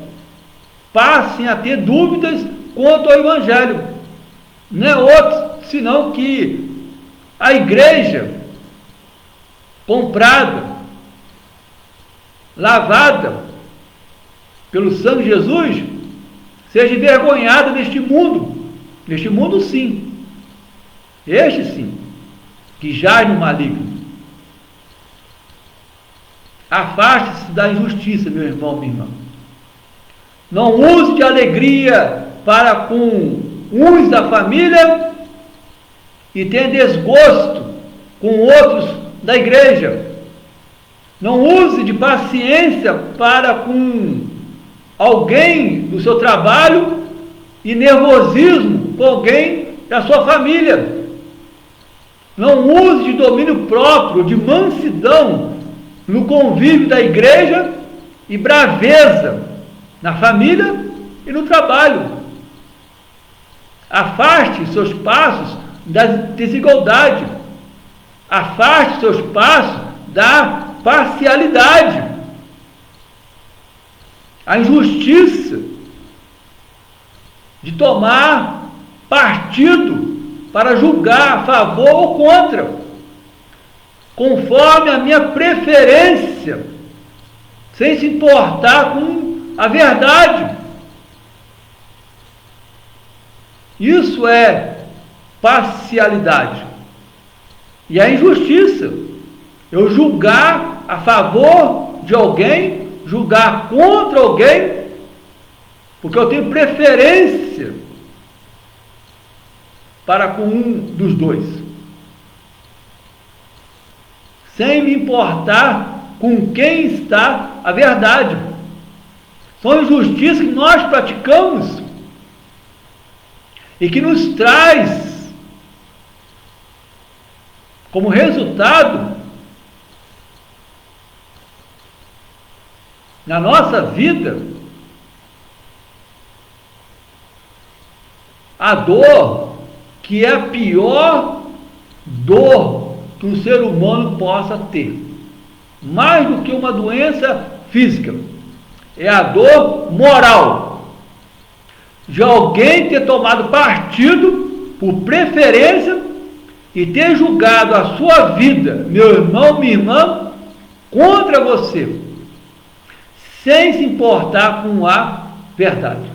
passem a ter dúvidas quanto ao Evangelho. Não é outro, senão que a igreja comprada, lavada pelo sangue de Jesus, seja envergonhada neste mundo sim, este sim, que jaz no maligno. Afaste-se da injustiça, meu irmão, minha irmã. Não use de alegria para com uns da família e tenha desgosto com outros da igreja. Não use de paciência para com alguém do seu trabalho e nervosismo com alguém da sua família. Não use de domínio próprio, de mansidão no convívio da igreja e braveza na família e no trabalho. Afaste seus passos da desigualdade. Afaste seus passos da parcialidade. A injustiça de tomar partido para julgar a favor ou contra, conforme a minha preferência, sem se importar com a verdade. Isso é parcialidade. E a injustiça, eu julgar a favor de alguém, julgar contra alguém, porque eu tenho preferência para com um dos dois, sem me importar com quem está a verdade. São injustiças que nós praticamos e que nos traz como resultado na nossa vida a dor que é a pior dor que um ser humano possa ter, mais do que uma doença física, é a dor moral, de alguém ter tomado partido por preferência e ter julgado a sua vida, meu irmão, minha irmã, contra você, sem se importar com a verdade.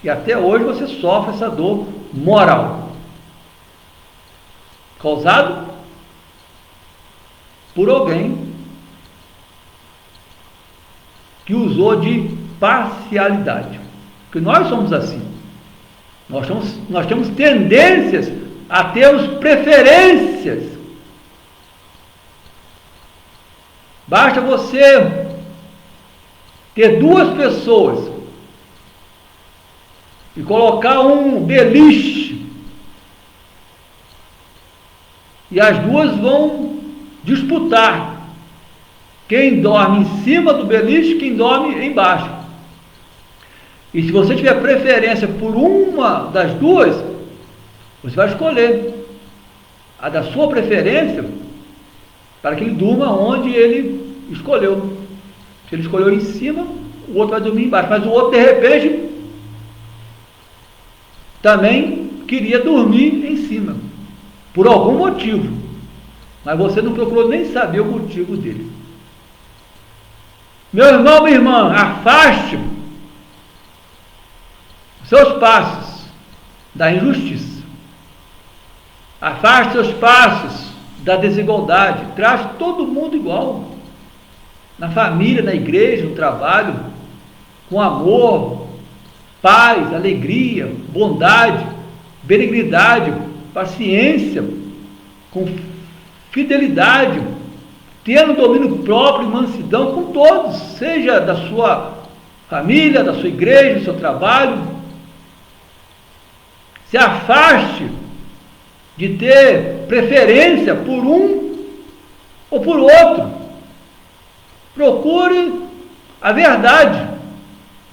E até hoje você sofre essa dor moral, causado por alguém que usou de parcialidade. Porque nós somos assim. Nós temos tendências a termos preferências. Basta você ter duas pessoas e colocar um beliche, e as duas vão disputar quem dorme em cima do beliche, quem dorme embaixo. E se você tiver preferência por uma das duas, você vai escolher a da sua preferência para que ele durma onde ele escolheu. Se ele escolheu em cima, o outro vai dormir embaixo, mas o outro de repente também queria dormir em cima, por algum motivo, mas você não procurou nem saber o motivo dele. Meu irmão, minha irmã, afaste seus passos da injustiça. Afaste seus passos da desigualdade. Trate todo mundo igual. Na família, na igreja, no trabalho, com amor, paz, alegria, bondade, benignidade, paciência, com fidelidade, tendo domínio próprio e mansidão com todos, seja da sua família, da sua igreja, do seu trabalho. Se afaste de ter preferência por um ou por outro. Procure a verdade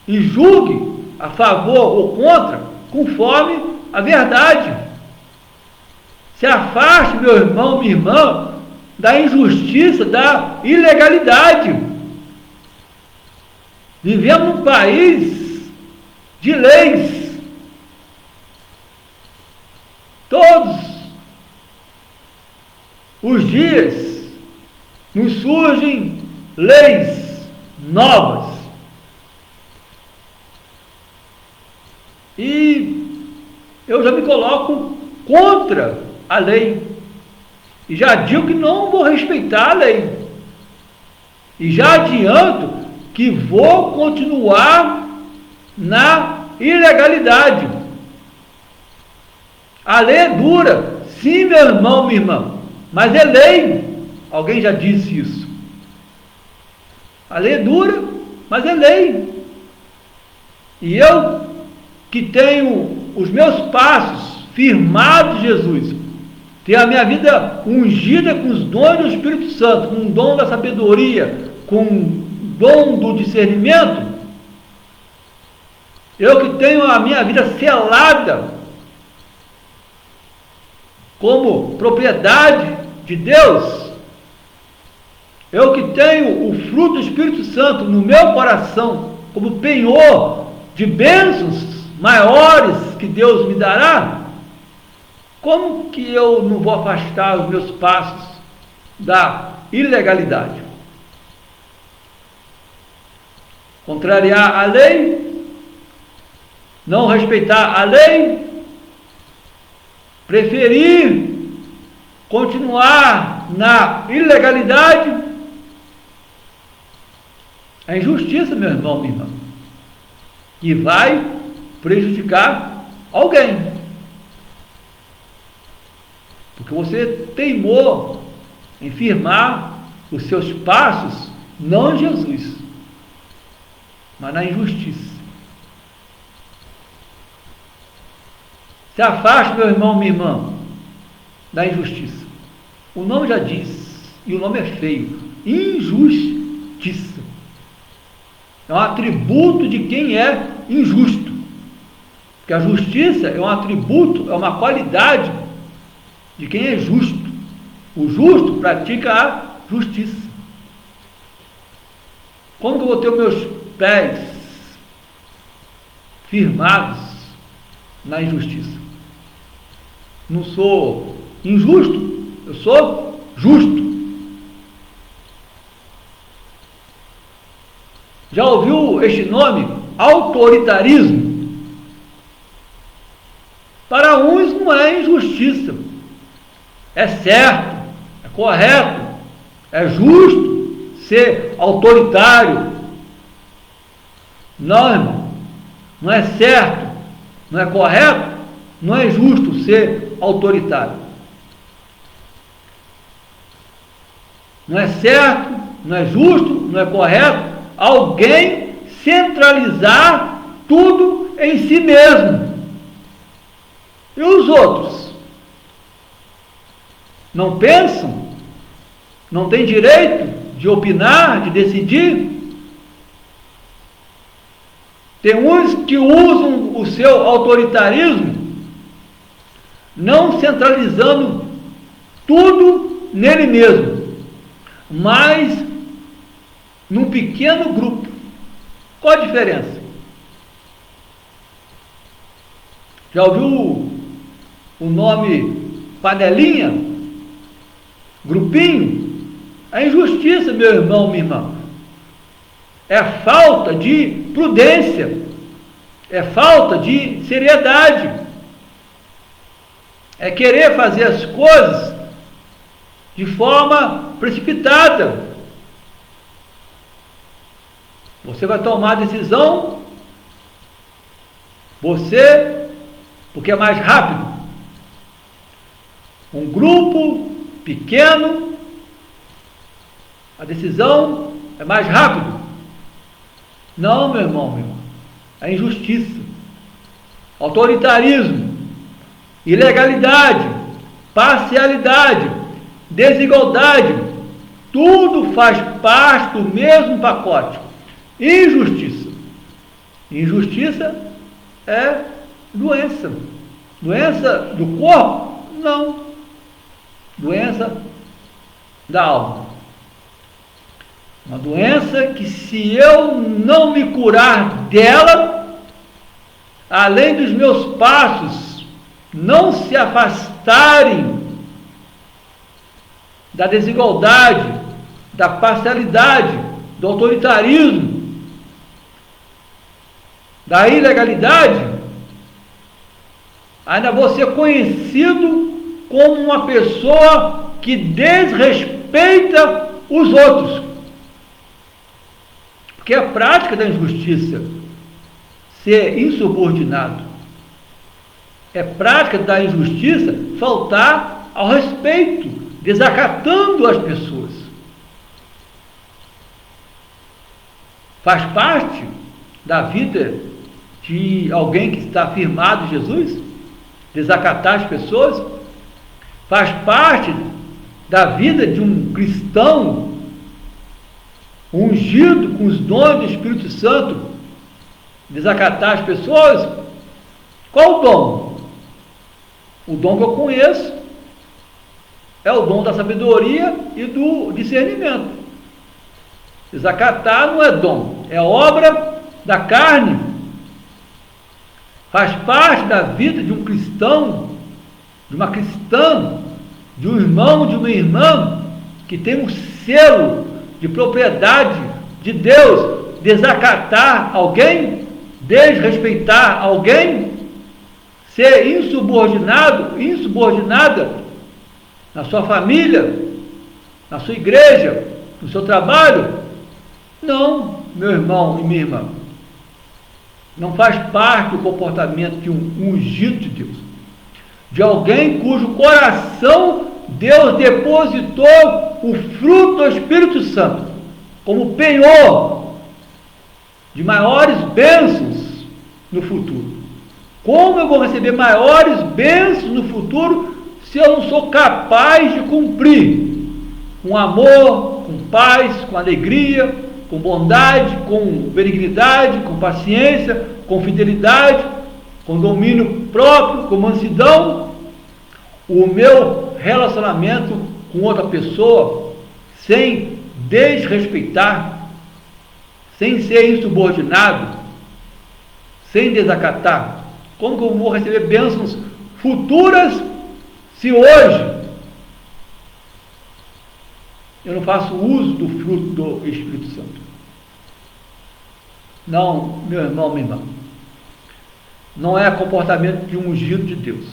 e julgue a favor ou contra, conforme a verdade. Se afaste, meu irmão, minha irmã, da injustiça, da ilegalidade. Vivemos num país de leis. Todos os dias nos surgem leis novas. E eu já me coloco contra a lei. E já digo que não vou respeitar a lei. E já adianto que vou continuar na ilegalidade. A lei é dura, sim, meu irmão, minha irmã, mas é lei. Alguém já disse isso. A lei é dura, mas é lei. E eu, que tenho os meus passos firmados em Jesus, tenho a minha vida ungida com os dons do Espírito Santo, com o dom da sabedoria, com o dom do discernimento, eu que tenho a minha vida selada como propriedade de Deus, eu que tenho o fruto do Espírito Santo no meu coração como penhor de bênçãos maiores que Deus me dará, como que eu não vou afastar os meus passos da ilegalidade? Contrariar a lei, não respeitar a lei, preferir continuar na ilegalidade, é injustiça, meu irmão, minha irmã, e vai prejudicar alguém, porque você teimou em firmar os seus passos não em Jesus, mas na injustiça. Se afaste, meu irmão, minha irmã, da injustiça. O nome já diz, e o nome é feio, injustiça. É um atributo de quem é injusto. Porque a justiça é um atributo, é uma qualidade de quem é justo. O justo pratica a justiça. Como que eu vou ter os meus pés firmados na injustiça? Não sou injusto, eu sou justo. Já ouviu este nome? Autoritarismo. Para uns não é injustiça, é certo, é correto, é justo ser autoritário. Não, irmão, não é certo, não é correto, não é justo ser autoritário. Não é certo, não é justo, não é correto alguém centralizar tudo em si mesmo. E os outros? Não pensam? Não têm direito de opinar, de decidir? Tem uns que usam o seu autoritarismo não centralizando tudo nele mesmo, mas num pequeno grupo. Qual a diferença? Já ouviu o nome panelinha? Grupinho? É injustiça, meu irmão, minha irmã. É falta de prudência, é falta de seriedade. é querer fazer as coisas de forma precipitada. Você vai tomar a decisão, porque é mais rápido. Um grupo pequeno, a decisão é mais rápido. Não, meu irmão, é injustiça, autoritarismo, ilegalidade, parcialidade, desigualdade, tudo faz parte do mesmo pacote. Injustiça. Injustiça é doença. Doença do corpo? Não. Doença da alma. Uma doença que, se eu não me curar dela, além dos meus passos não se afastarem da desigualdade, da parcialidade, do autoritarismo, da ilegalidade, ainda vou ser conhecido como uma pessoa que desrespeita os outros. Porque é a prática da injustiça ser insubordinado. É prática da injustiça faltar ao respeito, desacatando as pessoas. Faz parte da vida de alguém que está firmado em Jesus, desacatar as pessoas. Faz parte da vida de um cristão ungido com os dons do Espírito Santo, desacatar as pessoas. Qual o dom? O dom que eu conheço é o dom da sabedoria e do discernimento. Desacatar não é dom, é obra da carne. Faz parte da vida de um cristão, de uma cristã, de um irmão, de uma irmã que tem um selo de propriedade de Deus, desacatar alguém, desrespeitar alguém, ser insubordinado, insubordinada na sua família, na sua igreja, no seu trabalho. Não, meu irmão e minha irmã, não faz parte do comportamento de um ungido de Deus, de alguém cujo coração Deus depositou o fruto do Espírito Santo como penhor de maiores bênçãos no futuro. Como eu vou receber maiores bênçãos no futuro se eu não sou capaz de cumprir com amor, com paz, com alegria, com bondade, com benignidade, com paciência, com fidelidade, com domínio próprio, com mansidão, o meu relacionamento com outra pessoa, sem desrespeitar, sem ser insubordinado, sem desacatar? Como que eu vou receber bênçãos futuras se hoje eu não faço uso do fruto do Espírito Santo? Não, meu irmão, minha irmã, não é comportamento de um ungido de Deus,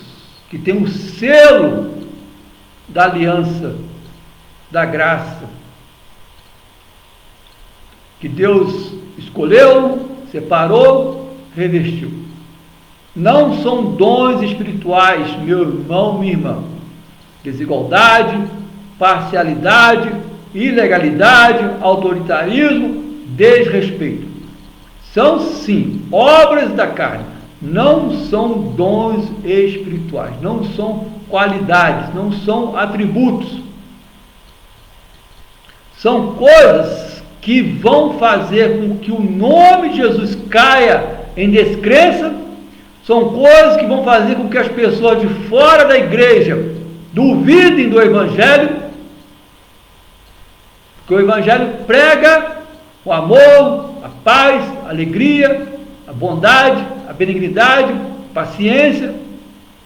que tem o selo da aliança, da graça, que Deus escolheu, separou, revestiu. Não são dons espirituais, meu irmão, minha irmã. Desigualdade, parcialidade, ilegalidade, autoritarismo, desrespeito. São sim obras da carne, não são dons espirituais, não são qualidades, não são atributos. São coisas que vão fazer com que o nome de Jesus caia em descrença. São coisas que vão fazer com que as pessoas de fora da igreja duvidem do Evangelho, porque o Evangelho prega o amor, a paz, a alegria, a bondade, a benignidade, a paciência.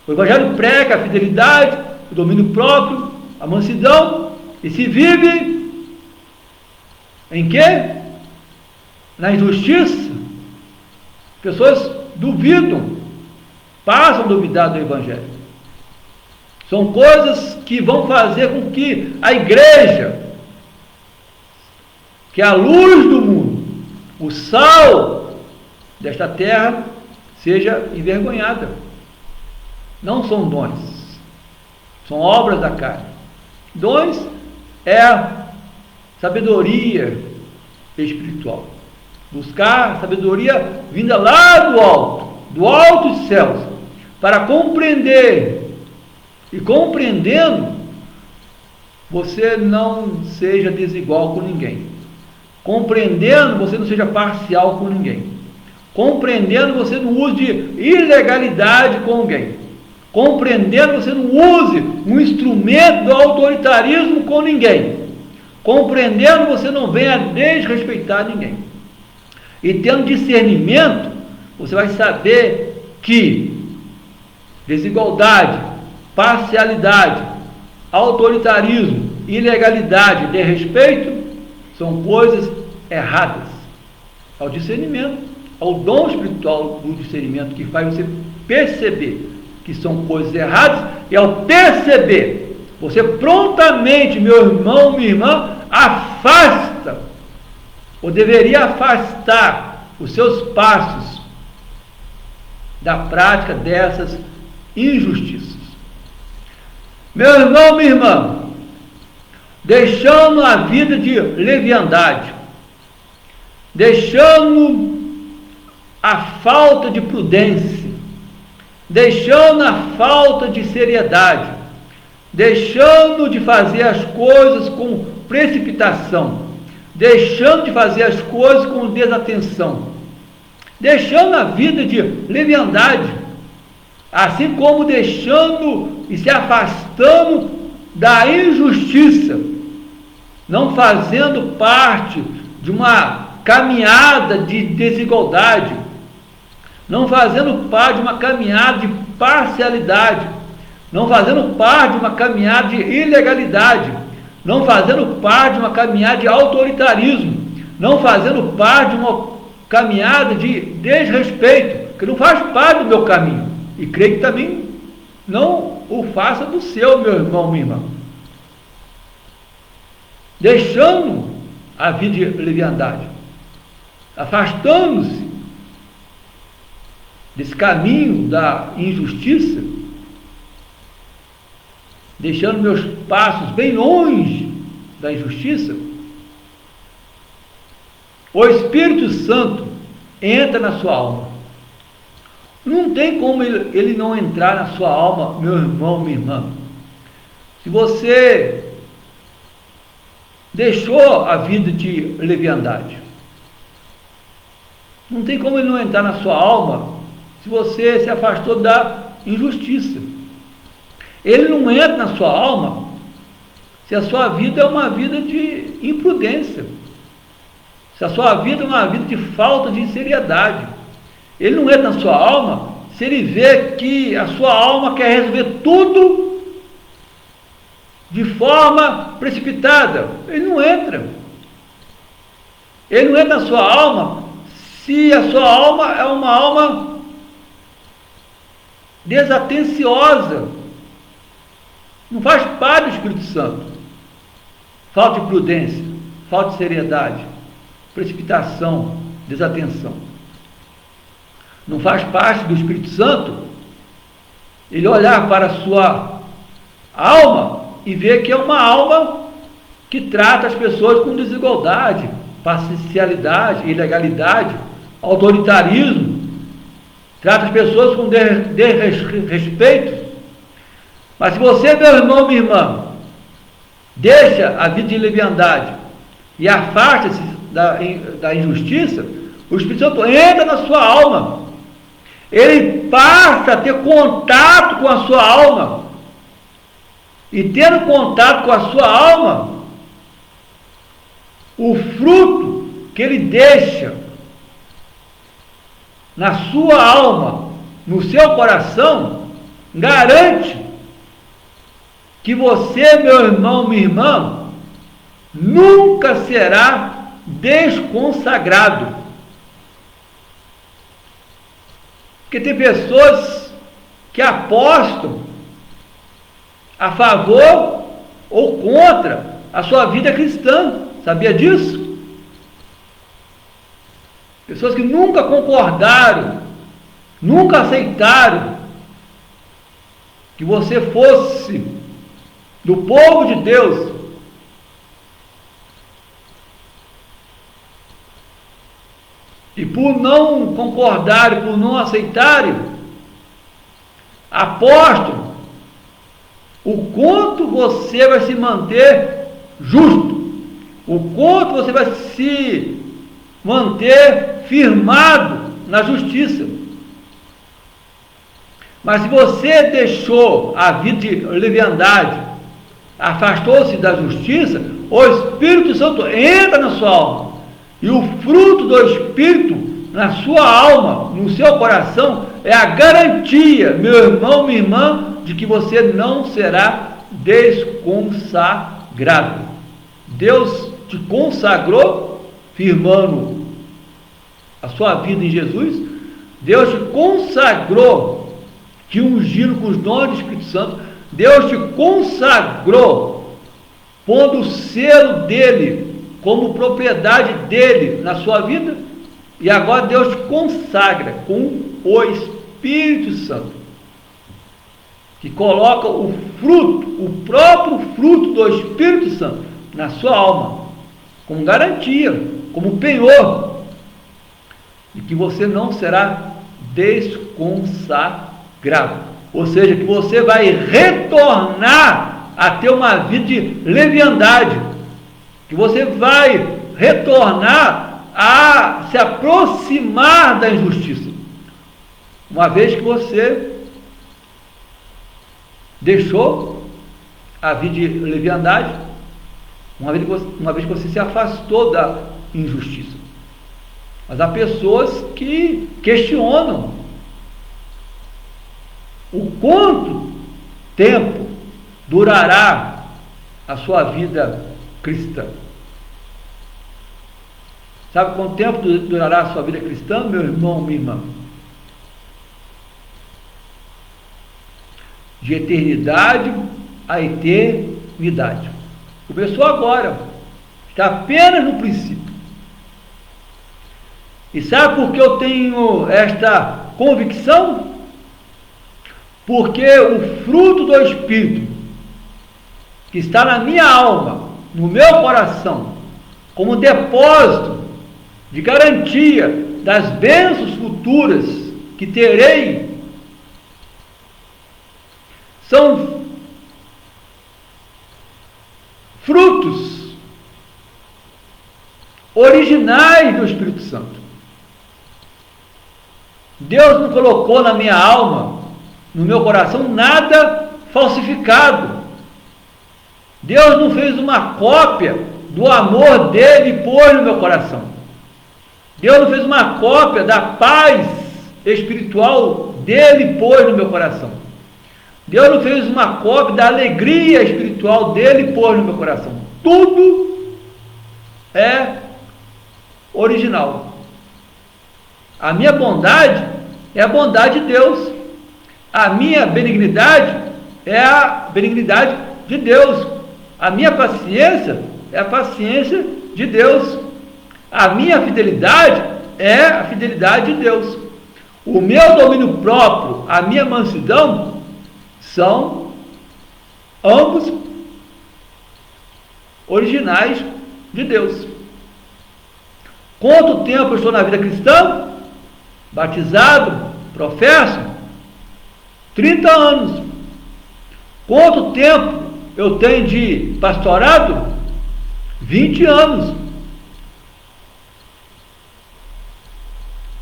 O Evangelho prega a fidelidade, o domínio próprio, a mansidão, e se vive em quê? Na injustiça. Pessoas duvidam, passam a duvidar do Evangelho. São coisas que vão fazer com que a igreja, que é a luz do mundo, o sal desta terra, seja envergonhada. Não são dons, são obras da carne. Dons é a sabedoria espiritual. Buscar sabedoria vinda lá do alto dos céus, para compreender. E compreendendo, você não seja desigual com ninguém. Compreendendo, você não seja parcial com ninguém. Compreendendo, você não use de ilegalidade com alguém. Compreendendo, você não use um instrumento do autoritarismo com ninguém. Compreendendo, você não venha desrespeitar ninguém. E tendo discernimento, você vai saber que desigualdade, parcialidade, autoritarismo, ilegalidade, desrespeito são coisas erradas. Ao discernimento, ao dom espiritual do discernimento que faz você perceber que são coisas erradas, e ao perceber, você prontamente, meu irmão, minha irmã, afasta, ou deveria afastar os seus passos da prática dessas injustiças. Meu irmão, minha irmã, deixando a vida de leviandade, deixando a falta de prudência, deixando a falta de seriedade, deixando de fazer as coisas com precipitação, deixando de fazer as coisas com desatenção, deixando a vida de leviandade, assim como deixando e se afastando da injustiça, não fazendo parte de uma caminhada de desigualdade, não fazendo parte de uma caminhada de parcialidade, não fazendo parte de uma caminhada de ilegalidade, não fazendo parte de uma caminhada de autoritarismo, não fazendo parte de uma caminhada de desrespeito, que não faz parte do meu caminho, e creio que também não o faça do seu, meu irmão, minha irmã. Deixando a vida de leviandade, afastando-se desse caminho da injustiça, deixando meus passos bem longe da injustiça, o Espírito Santo entra na sua alma. Não tem como ele não entrar na sua alma, meu irmão, minha irmã. Se você deixou a vida de leviandade, não tem como ele não entrar na sua alma se você se afastou da injustiça. Ele não entra na sua alma se a sua vida é uma vida de imprudência, se a sua vida é uma vida de falta de seriedade. Ele não entra na sua alma se ele vê que a sua alma quer resolver tudo de forma precipitada. Ele não entra. Ele não entra na sua alma se a sua alma é uma alma desatenciosa. Não faz parte do Espírito Santo. Falta de prudência, falta de seriedade, precipitação, desatenção. Não faz parte do Espírito Santo ele olhar para a sua alma e ver que é uma alma que trata as pessoas com desigualdade, parcialidade, ilegalidade, autoritarismo, trata as pessoas com desrespeito. Mas se você, meu irmão, minha irmã, deixa a vida de leviandade e afasta-se da injustiça, o Espírito Santo entra na sua alma. Ele passa a ter contato com a sua alma. E tendo contato com a sua alma, o fruto que ele deixa na sua alma, no seu coração, garante que você, meu irmão, minha irmã, nunca será desconsagrado. Porque tem pessoas que apostam a favor ou contra a sua vida cristã. Sabia disso? Pessoas que nunca concordaram, nunca aceitaram que você fosse do povo de Deus. E por não concordarem, por não aceitarem, aposto o quanto você vai se manter justo, o quanto você vai se manter firmado na justiça. Mas se você deixou a vida de leviandade, afastou-se da justiça, o Espírito Santo entra na sua alma, e o fruto do Espírito na sua alma, no seu coração, é a garantia, meu irmão, minha irmã, de que você não será desconsagrado. Deus te consagrou, firmando a sua vida em Jesus. Deus te consagrou, te ungindo com os dons do Espírito Santo. Deus te consagrou, pondo o selo dele como propriedade dele na sua vida. E agora Deus te consagra com o Espírito Santo, que coloca o fruto, o próprio fruto do Espírito Santo na sua alma, como garantia, como penhor, de que você não será desconsagrado. Ou seja, que você vai retornar a ter uma vida de leviandade, que você vai retornar a se aproximar da injustiça, uma vez que você deixou a vida de leviandade, uma vez que você se afastou da injustiça. Mas há pessoas que questionam o quanto tempo durará a sua vida cristã. Sabe quanto tempo durará a sua vida cristã, meu irmão, minha irmã? De eternidade a eternidade. Começou agora, está apenas no princípio. E sabe por que eu tenho esta convicção? Porque o fruto do Espírito, que está na minha alma, no meu coração, como depósito de garantia das bênçãos futuras que terei, são frutos originais do Espírito Santo. Deus não colocou na minha alma, no meu coração, nada falsificado. Deus não fez uma cópia do amor dele e pôs no meu coração. Deus não fez uma cópia da paz espiritual dele e pôs no meu coração. Deus não fez uma cópia da alegria espiritual dele e pôs no meu coração. Tudo é original. A minha bondade é a bondade de Deus. A minha benignidade é a benignidade de Deus. A minha paciência é a paciência de Deus. A minha fidelidade é a fidelidade de Deus. O meu domínio próprio, a minha mansidão, são ambos originais de Deus. Quanto tempo eu estou na vida cristã? Batizado, professo? 30 anos. Quanto tempo eu tenho de pastorado? 20 anos.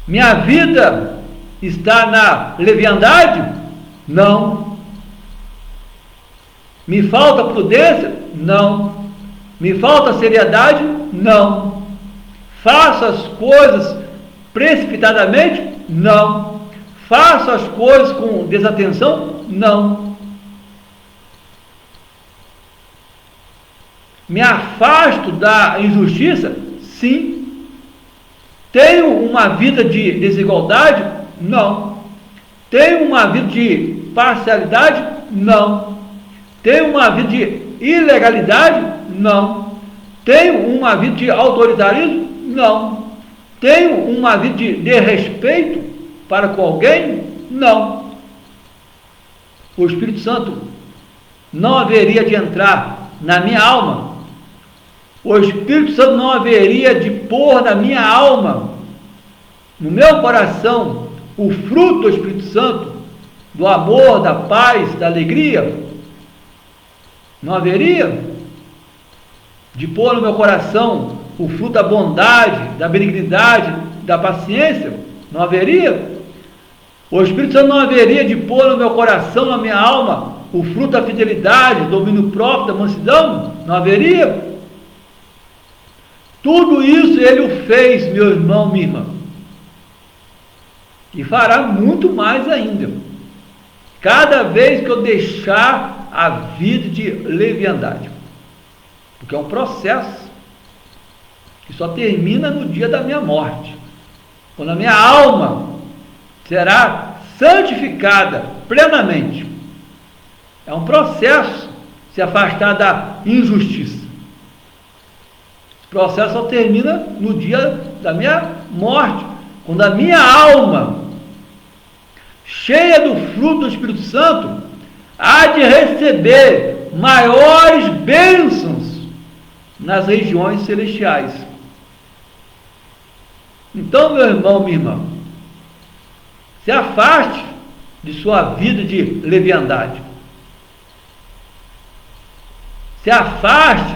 Minha vida está na leviandade? Não. Me falta prudência? Não. Me falta seriedade? Não. Faço as coisas precipitadamente? Não. Faço as coisas com desatenção? Não. Me afasto da injustiça? Sim. Tenho uma vida de desigualdade? Não. Tenho uma vida de parcialidade? Não. Tenho uma vida de ilegalidade? Não. Tenho uma vida de autoritarismo? Não. Tenho uma vida de desrespeito para com alguém? Não. O Espírito Santo não haveria de entrar na minha alma. O Espírito Santo não haveria de pôr na minha alma, no meu coração, o fruto do Espírito Santo, do amor, da paz, da alegria. Não haveria de pôr no meu coração o fruto da bondade, da benignidade, da paciência. Não haveria. O Espírito Santo não haveria de pôr no meu coração, na minha alma, o fruto da fidelidade, do domínio próprio, da mansidão. Não haveria. Tudo isso ele o fez, meu irmão, minha irmã. E fará muito mais ainda. Cada vez que eu deixar a vida de leviandade. Porque é um processo que só termina no dia da minha morte. Quando a minha alma será santificada plenamente. É um processo se afastar da injustiça. Esse processo só termina no dia da minha morte. Quando a minha alma, cheia do fruto do Espírito Santo, há de receber maiores bênçãos nas regiões celestiais. Então, meu irmão, minha irmã, se afaste de sua vida de leviandade. Se afaste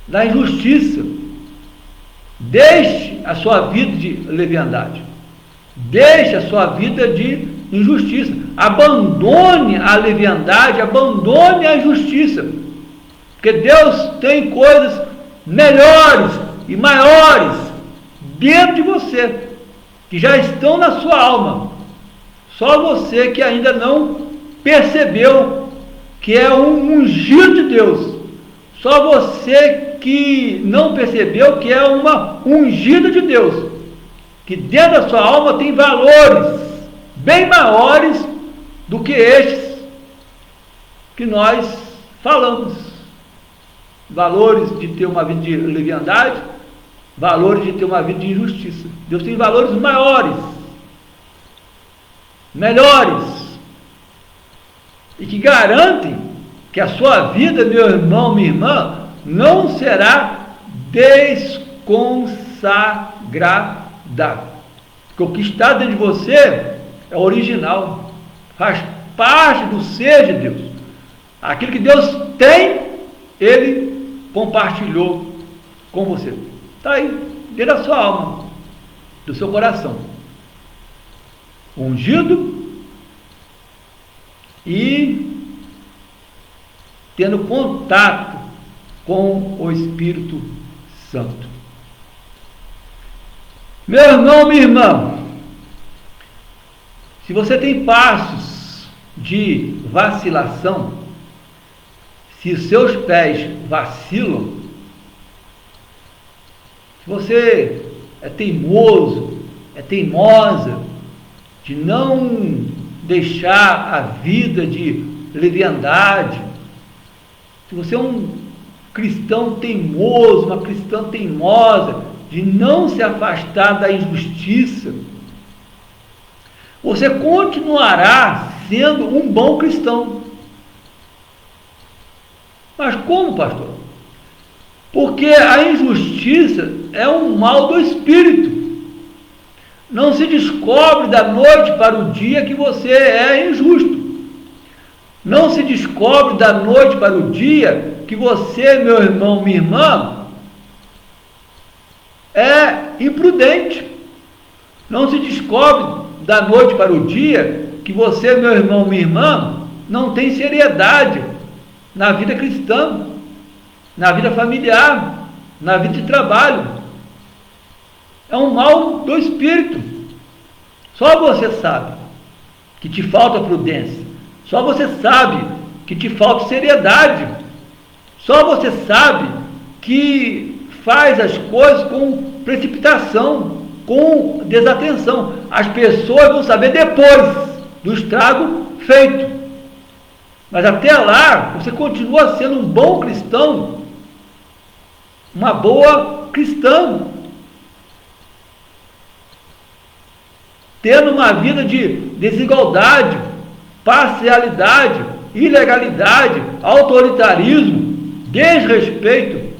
da injustiça. Deixe a sua vida de leviandade. Deixe a sua vida de injustiça. Abandone a leviandade, abandone a injustiça. Porque Deus tem coisas melhores e maiores dentro de você, que já estão na sua alma. Só você que ainda não percebeu que é um ungido de Deus. Só você que não percebeu que é uma ungida de Deus. Que dentro da sua alma tem valores bem maiores do que estes que nós falamos. Valores de ter uma vida de leviandade, valores de ter uma vida de injustiça. Deus tem valores maiores, melhores, e que garantem que a sua vida, meu irmão, minha irmã, não será desconsagrada. Porque o que está dentro de você é original, faz parte do ser de Deus. Aquilo que Deus tem, Ele compartilhou com você. Está aí, dentro da sua alma, do seu coração. Ungido e tendo contato com o Espírito Santo. Meu irmão, minha irmã, se você tem passos de vacilação, se os seus pés vacilam, se você é teimoso, é teimosa, de não deixar a vida de leviandade, se você é um cristão teimoso, uma cristã teimosa, de não se afastar da injustiça, você continuará sendo um bom cristão. Mas como, pastor? Porque a injustiça é um mal do espírito. Não se descobre da noite para o dia que você é injusto. Não se descobre da noite para o dia que você, meu irmão, minha irmã, é imprudente. Não se descobre da noite para o dia que você, meu irmão, minha irmã, não tem seriedade na vida cristã, na vida familiar, na vida de trabalho. É um mal do espírito. Só você sabe que te falta prudência. Só você sabe que te falta seriedade. Só você sabe que faz as coisas com precipitação, com desatenção. As pessoas vão saber depois do estrago feito. Mas até lá, você continua sendo um bom cristão, uma boa cristã, tendo uma vida de desigualdade, parcialidade, ilegalidade, autoritarismo, desrespeito,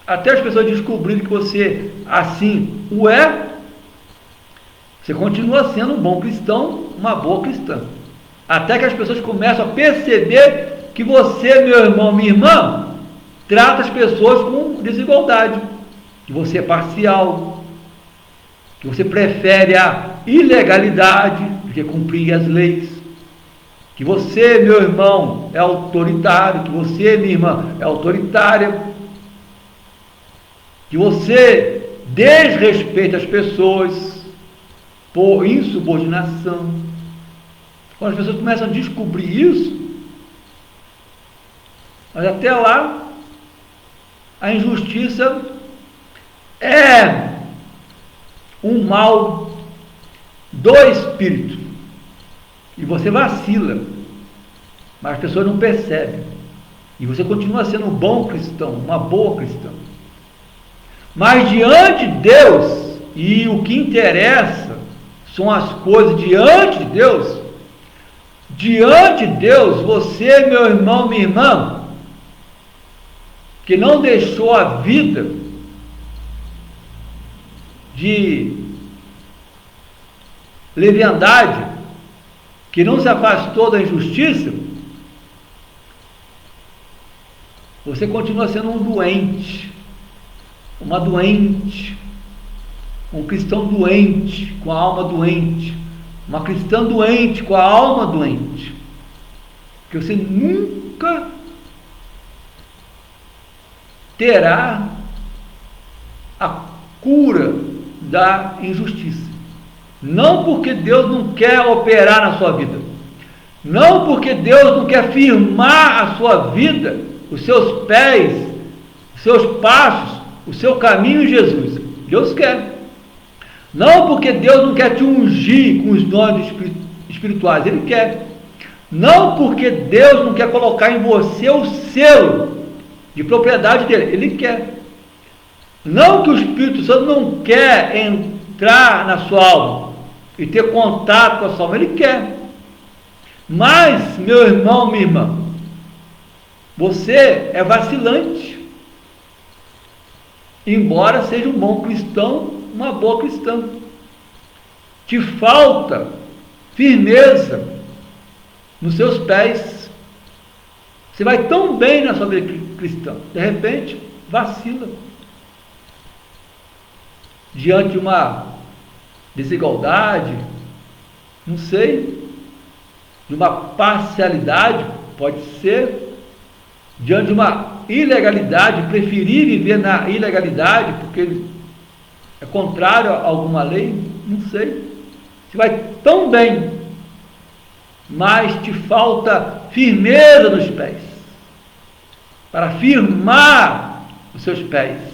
até as pessoas descobrirem que você assim o é, você continua sendo um bom cristão, uma boa cristã. Até que as pessoas começam a perceber que você, meu irmão, minha irmã, trata as pessoas com desigualdade, que você é parcial, que você prefere a ilegalidade do que cumprir as leis, que você, meu irmão, é autoritário, que você, minha irmã, é autoritária, que você desrespeita as pessoas por insubordinação. Quando as pessoas começam a descobrir isso, mas até lá, a injustiça é um mal do espírito, e você vacila, mas as pessoas não percebem, e você continua sendo um bom cristão, uma boa cristã. Mas diante de Deus, e o que interessa são as coisas diante de Deus, você, meu irmão, minha irmã, que não deixou a vida de leviandade, que não se afastou da injustiça, você continua sendo um doente, uma doente, um cristão doente, com a alma doente, uma cristã doente, com a alma doente, que você nunca terá a cura da injustiça. Não porque Deus não quer operar na sua vida, não porque Deus não quer firmar a sua vida, os seus pés, os seus passos, o seu caminho em Jesus. Deus quer. Não porque Deus não quer te ungir com os dons espirituais, Ele quer. Não porque Deus não quer colocar em você o selo de propriedade dele, Ele quer. Não que o Espírito Santo não quer entrar na sua alma e ter contato com a sua alma, Ele quer. Mas, meu irmão, minha irmã, você é vacilante, embora seja um bom cristão, uma boa cristã. Te falta firmeza nos seus pés. Você vai tão bem na sua vida cristã, de repente vacila diante de uma desigualdade, não sei, de uma parcialidade, pode ser, diante de uma ilegalidade, preferir viver na ilegalidade porque é contrário a alguma lei, não sei. Você vai tão bem, mas te falta firmeza nos pés, para firmar os seus pés.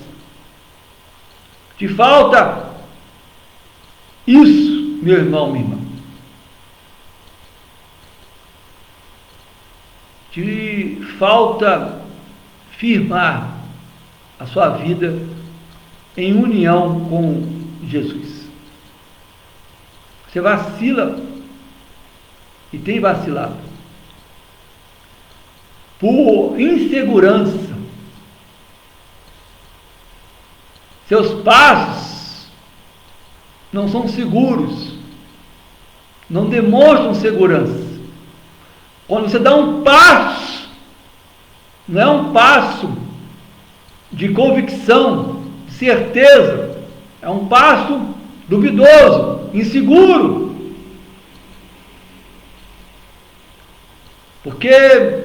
Te falta isso, meu irmão, minha irmã. Te falta firmar a sua vida em união com Jesus. Você vacila e tem vacilado por insegurança. Seus passos não são seguros, não demonstram segurança. Quando você dá um passo, não é um passo de convicção, de certeza, é um passo duvidoso, inseguro. Porque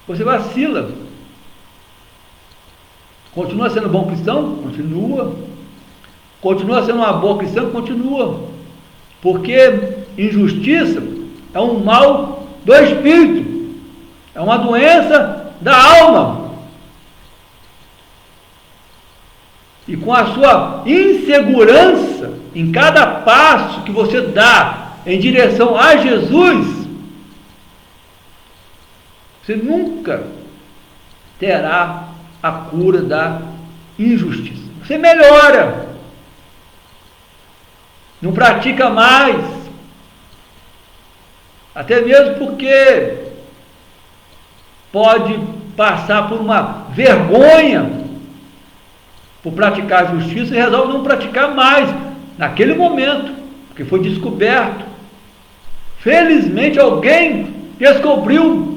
você vacila. Continua sendo bom cristão? Continua. Continua sendo uma boa cristã? Continua. Porque injustiça é um mal do espírito, é uma doença da alma. E com a sua insegurança em cada passo que você dá em direção a Jesus, você nunca terá a cura da injustiça. Você melhora, não pratica mais, até mesmo porque pode passar por uma vergonha por praticar a justiça e resolve não praticar mais naquele momento, porque foi descoberto. Felizmente alguém descobriu,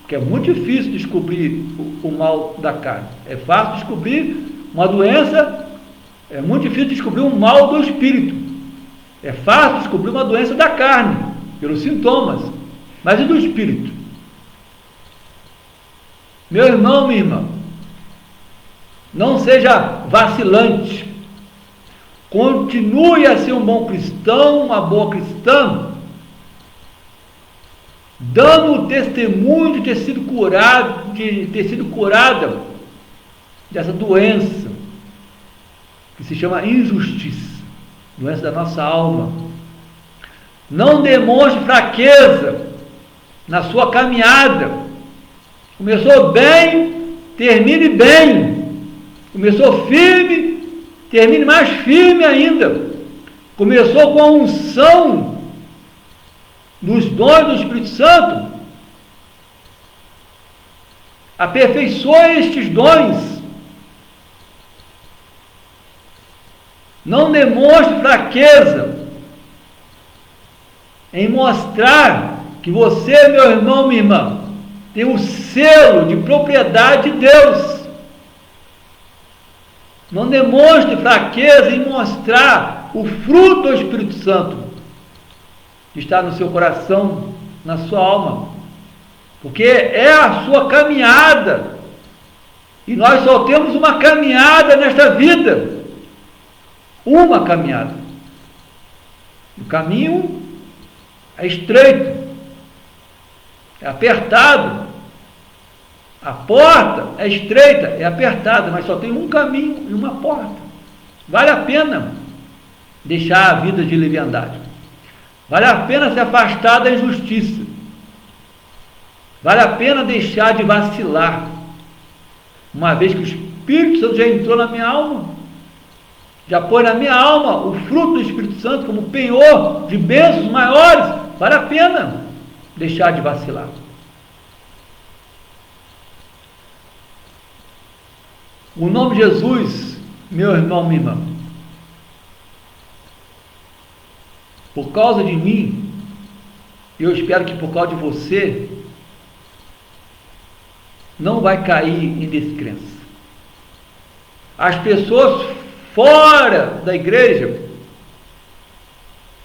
que é muito difícil descobrir o mal da carne. É fácil descobrir uma doença, é muito difícil descobrir um mal do espírito. É fácil descobrir uma doença da carne, pelos sintomas, mas e do espírito? Meu irmão, minha irmã, não seja vacilante, continue a ser um bom cristão, uma boa cristã, dando o testemunho de ter sido curada dessa doença que se chama injustiça, doença da nossa alma. Não demonstre fraqueza na sua caminhada. Começou bem, termine bem. Começou firme, termine mais firme ainda. Começou com a unção dos dons do Espírito Santo. Aperfeiçoe estes dons. Não demonstre fraqueza em mostrar que você, meu irmão, minha irmã, tem o selo de propriedade de Deus. Não demonstre fraqueza em mostrar o fruto do Espírito Santo que está no seu coração, na sua alma, porque é a sua caminhada, e nós só temos uma caminhada nesta vida, uma caminhada. O caminho é estreito, é apertado, a porta é estreita, é apertada, mas só tem um caminho e uma porta. Vale a pena deixar a vida de leviandade, vale a pena se afastar da injustiça, vale a pena deixar de vacilar, uma vez que o Espírito Santo já entrou na minha alma, já põe na minha alma o fruto do Espírito Santo como penhor de bênçãos maiores. Vale a pena deixar de vacilar. O nome de Jesus, meu irmão, minha irmã, por causa de mim, eu espero que por causa de você, não vai cair em descrença. As pessoas fora da igreja,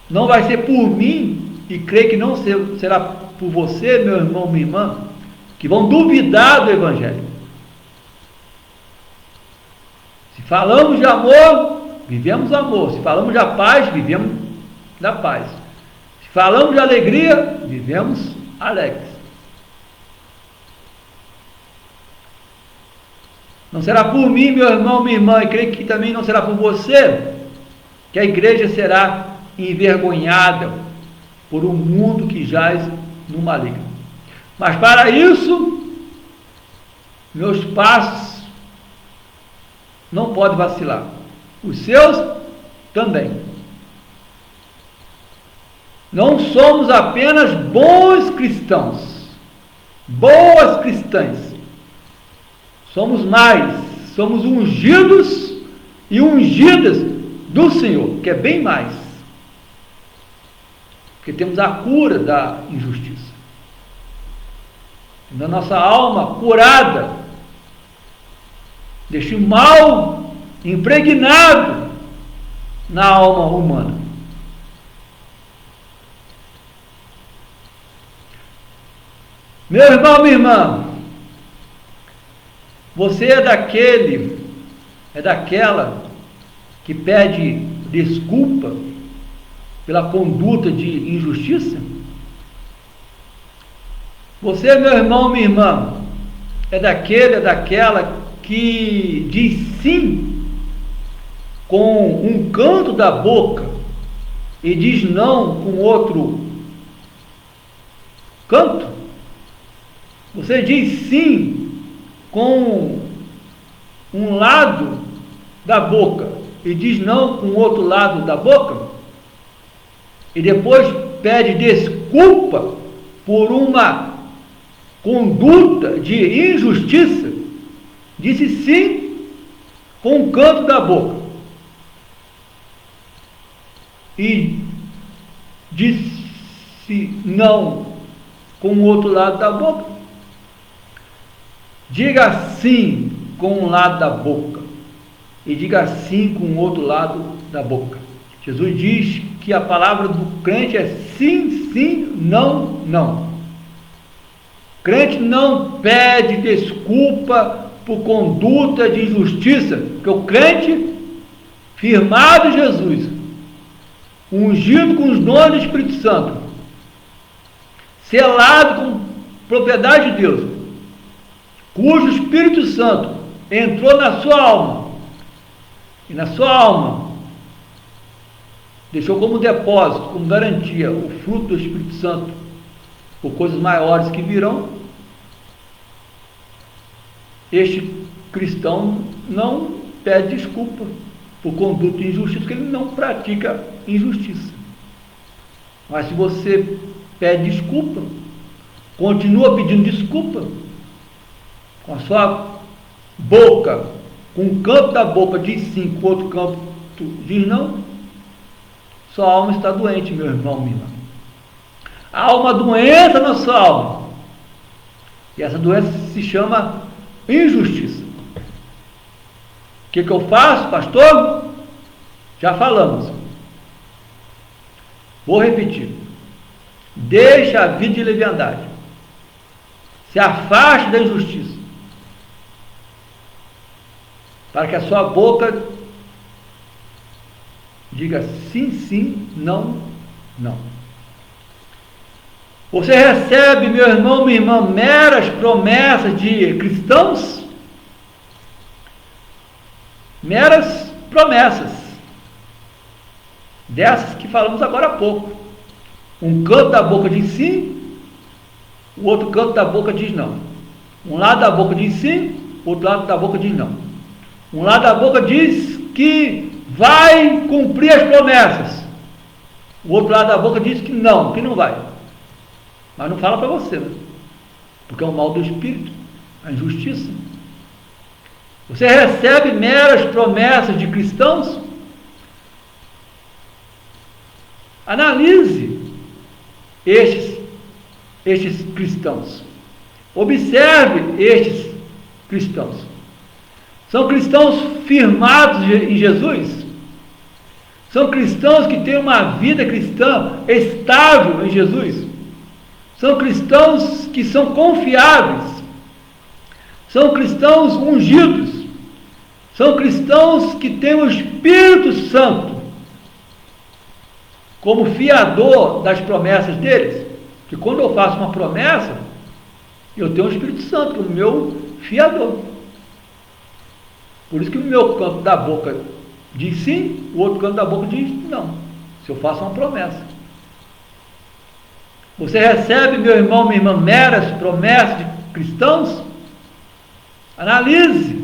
não vai ser por mim, e creio que não será por você, meu irmão, minha irmã, que vão duvidar do Evangelho. Se falamos de amor, vivemos amor. Se falamos da paz, vivemos da paz. Se falamos de alegria, vivemos alegres. Não será por mim, meu irmão, minha irmã, e creio que também não será por você, que a igreja será envergonhada por um mundo que jaz no maligno. Mas para isso, meus passos não podem vacilar. Os seus também. Não somos apenas bons cristãos, boas cristãs. Somos mais, somos ungidos e ungidas do Senhor, que é bem mais. Porque temos a cura da injustiça. Na nossa alma curada deste mal impregnado na alma humana. Meu irmão, minha irmã, você é daquela que pede desculpa pela conduta de injustiça? Você, meu irmão, minha irmã, é daquela que diz sim com um canto da boca e diz não com outro canto? Você diz sim com um lado da boca e diz não com o outro lado da boca, e depois pede desculpa por uma conduta de injustiça, disse sim com um canto da boca e disse não com o outro lado da boca. Diga sim com um lado da boca e diga sim com o outro lado da boca. Jesus diz que a palavra do crente é sim, sim, não, não. Crente não pede desculpa por conduta de injustiça, porque o crente, firmado em Jesus, ungido com os dons do Espírito Santo, selado com propriedade de Deus, cujo Espírito Santo entrou na sua alma, e na sua alma deixou como depósito, como garantia, o fruto do Espírito Santo, por coisas maiores que virão, este cristão não pede desculpa por conduta de injustiça, porque ele não pratica injustiça. Mas se você pede desculpa, continua pedindo desculpa, com a sua boca, com um canto da boca diz sim, com o outro canto diz não, sua alma está doente, meu irmão, minha irmã. Há uma doença na sua alma, e essa doença se chama injustiça. O que eu faço, pastor? Já falamos. Vou repetir. Deixa a vida de leviandade. Se afaste da injustiça, para que a sua boca diga sim, sim, não, não. Você recebe, meu irmão, minha irmã, meras promessas de cristãos? Meras promessas, dessas que falamos agora há pouco. Um canto da boca diz sim, o outro canto da boca diz não. Um lado da boca diz sim, o outro lado da boca diz não. Um lado da boca diz que vai cumprir as promessas, o outro lado da boca diz que não vai. Mas não fala para você, né? Porque é o mal do espírito, a injustiça. Você recebe meras promessas de cristãos? Analise estes cristãos. Observe estes cristãos. São cristãos firmados em Jesus? São cristãos que têm uma vida cristã estável em Jesus? São cristãos que são confiáveis? São cristãos ungidos? São cristãos que têm o Espírito Santo como fiador das promessas deles? Que quando eu faço uma promessa, eu tenho o Espírito Santo como meu fiador. Por isso que o meu canto da boca diz sim, o outro canto da boca diz não, se eu faço uma promessa. Você recebe, meu irmão, minha irmã, meras promessas de cristãos? Analise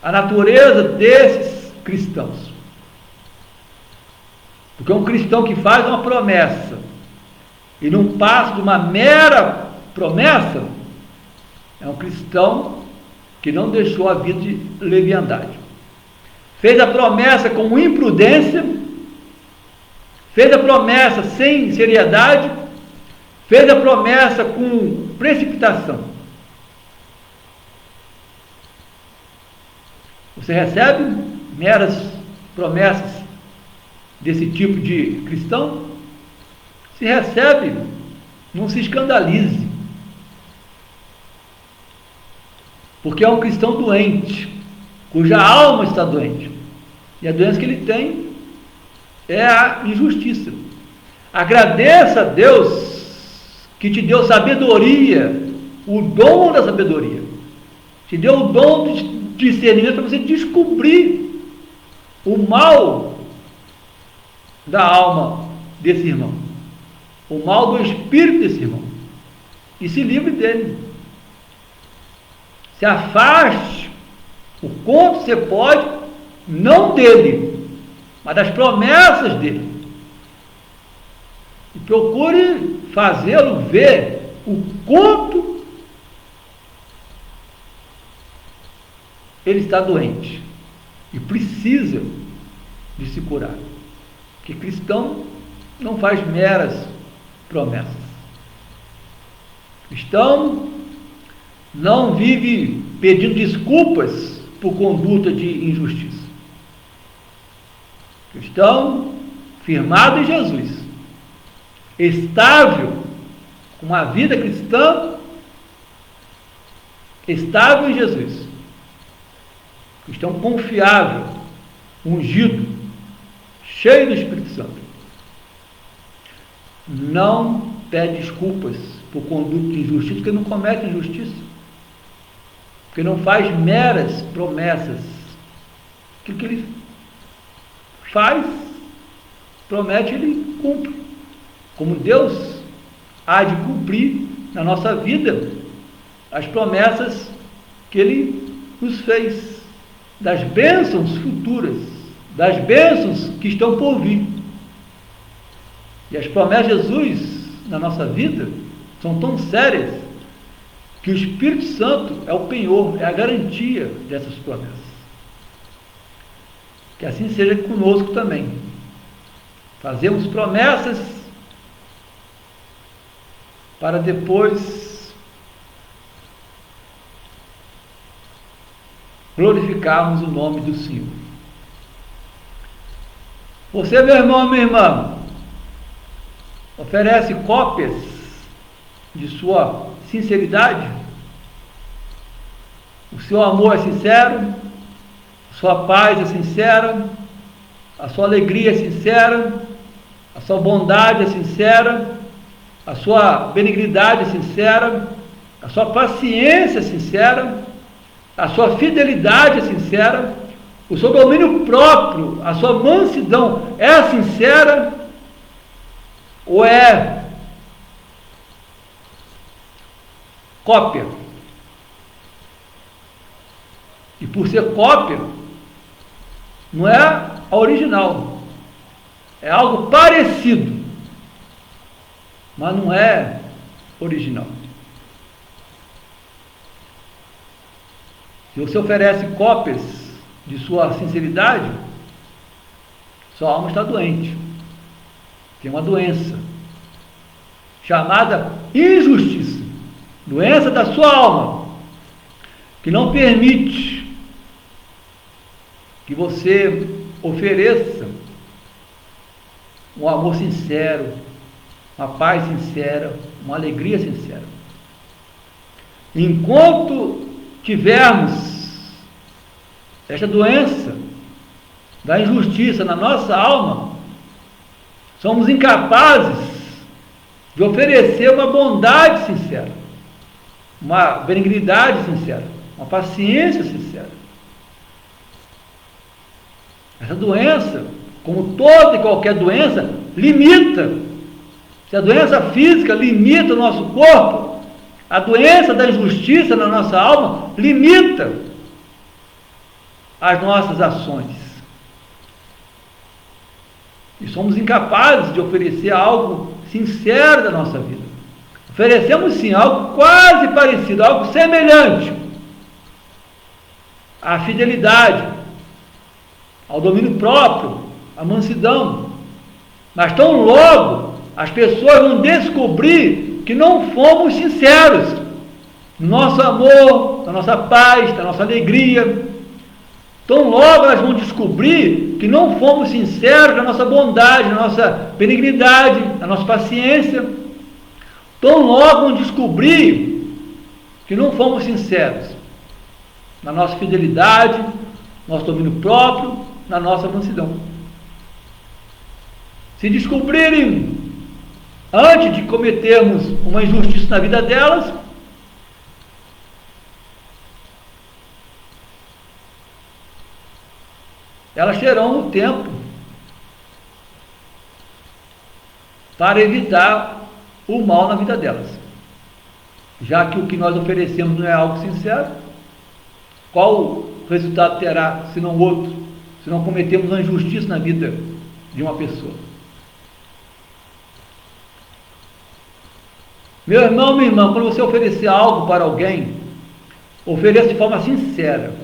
a natureza desses cristãos. Porque um cristão que faz uma promessa e não passa de uma mera promessa, é um cristão que não deixou a vida de leviandade. Fez a promessa com imprudência, fez a promessa sem seriedade, fez a promessa com precipitação. Você recebe meras promessas desse tipo de cristão? Se recebe, não se escandalize, porque é um cristão doente, cuja alma está doente, e a doença que ele tem é a injustiça. Agradeça a Deus que te deu sabedoria, o dom da sabedoria, te deu o dom de discernimento para você descobrir o mal da alma desse irmão, o mal do espírito desse irmão, e se livre dele. Se afaste o quanto você pode, não dele, mas das promessas dele. E procure fazê-lo ver o quanto ele está doente e precisa de se curar. Porque cristão não faz meras promessas. Cristão não vive pedindo desculpas por conduta de injustiça. Cristão firmado em Jesus, estável, com uma vida cristã estável em Jesus. Cristão confiável, ungido, cheio do Espírito Santo. Não pede desculpas por conduta de injustiça, porque não comete injustiça, porque não faz meras promessas. O que ele faz, promete, ele cumpre. Como Deus há de cumprir na nossa vida as promessas que Ele nos fez, das bênçãos futuras, das bênçãos que estão por vir. E as promessas de Jesus na nossa vida são tão sérias que o Espírito Santo é o penhor, é a garantia dessas promessas. Que assim seja conosco também. Fazemos promessas para depois glorificarmos o nome do Senhor. Você, meu irmão, minha irmã, oferece cópias de sua sinceridade? O seu amor é sincero? A sua paz é sincera? A sua alegria é sincera? A sua bondade é sincera? A sua benignidade é sincera? A sua paciência é sincera? A sua fidelidade é sincera? O seu domínio próprio, a sua mansidão é sincera? Ou é cópia? E por ser cópia, não é a original, é algo parecido, mas não é original. Se você oferece cópias de sua sinceridade, sua alma está doente. Tem uma doença chamada injustiça, doença da sua alma, que não permite que você ofereça um amor sincero, uma paz sincera, uma alegria sincera. Enquanto tivermos esta doença da injustiça na nossa alma, somos incapazes de oferecer uma bondade sincera, uma benignidade sincera, uma paciência sincera. Essa doença, como toda e qualquer doença, limita. Se a doença física limita o nosso corpo, a doença da injustiça na nossa alma limita as nossas ações. E somos incapazes de oferecer algo sincero da nossa vida. Oferecemos sim algo quase parecido, algo semelhante à fidelidade, ao domínio próprio, à mansidão. Mas tão logo as pessoas vão descobrir que não fomos sinceros no nosso amor, na nossa paz, na nossa alegria. Tão logo elas vão descobrir que não fomos sinceros na nossa bondade, na nossa benignidade, na nossa paciência. Tão logo vão descobrir que não fomos sinceros na nossa fidelidade, no nosso domínio próprio, na nossa mansidão. Se descobrirem, antes de cometermos uma injustiça na vida delas, elas terão o tempo para evitar o mal na vida delas. Já que o que nós oferecemos não é algo sincero, qual resultado terá, se não outro, se não cometemos uma injustiça na vida de uma pessoa? Meu irmão, minha irmã, quando você oferecer algo para alguém, ofereça de forma sincera.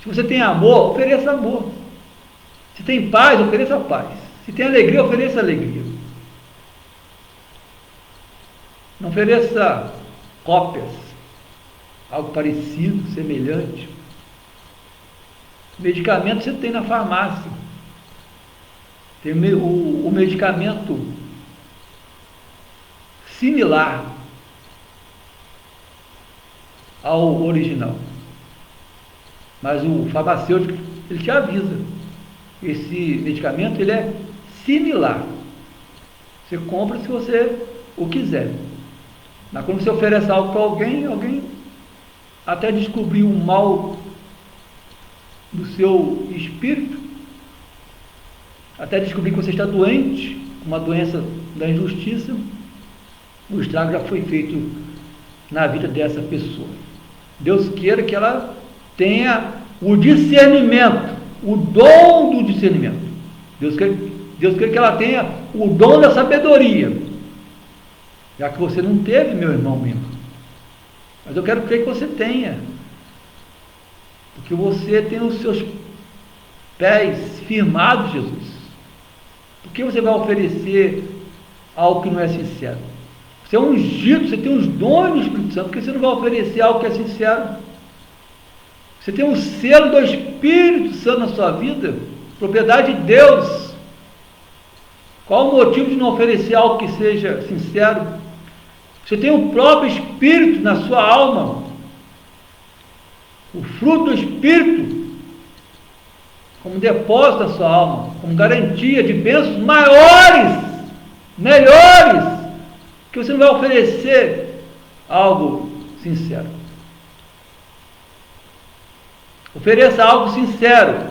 Se você tem amor, ofereça amor. Se tem paz, ofereça paz. Se tem alegria, ofereça alegria. Não ofereça cópias, algo parecido, semelhante. Medicamento você tem na farmácia. Tem o medicamento similar ao original. Mas o farmacêutico, ele te avisa. Esse medicamento, ele é similar. Você compra se você o quiser. Mas quando você oferece algo para alguém até descobrir o mal do seu espírito, até descobrir que você está doente, uma doença da injustiça, o estrago já foi feito na vida dessa pessoa. Deus queira que ela tenha o discernimento, o dom do discernimento. Deus queira que ela tenha o dom da sabedoria, já que você não teve, meu irmão, minha irmã. Mas eu quero crer que você tenha, porque você tem os seus pés firmados, Jesus. Por que você vai oferecer algo que não é sincero? Você é ungido, você tem os dons do Espírito Santo, por que você não vai oferecer algo que é sincero? Você tem um selo do Espírito Santo na sua vida, propriedade de Deus. Qual o motivo de não oferecer algo que seja sincero? Você tem o próprio Espírito na sua alma, o fruto do Espírito, como depósito na sua alma, como garantia de bênçãos maiores, melhores, que você não vai oferecer algo sincero. Ofereça algo sincero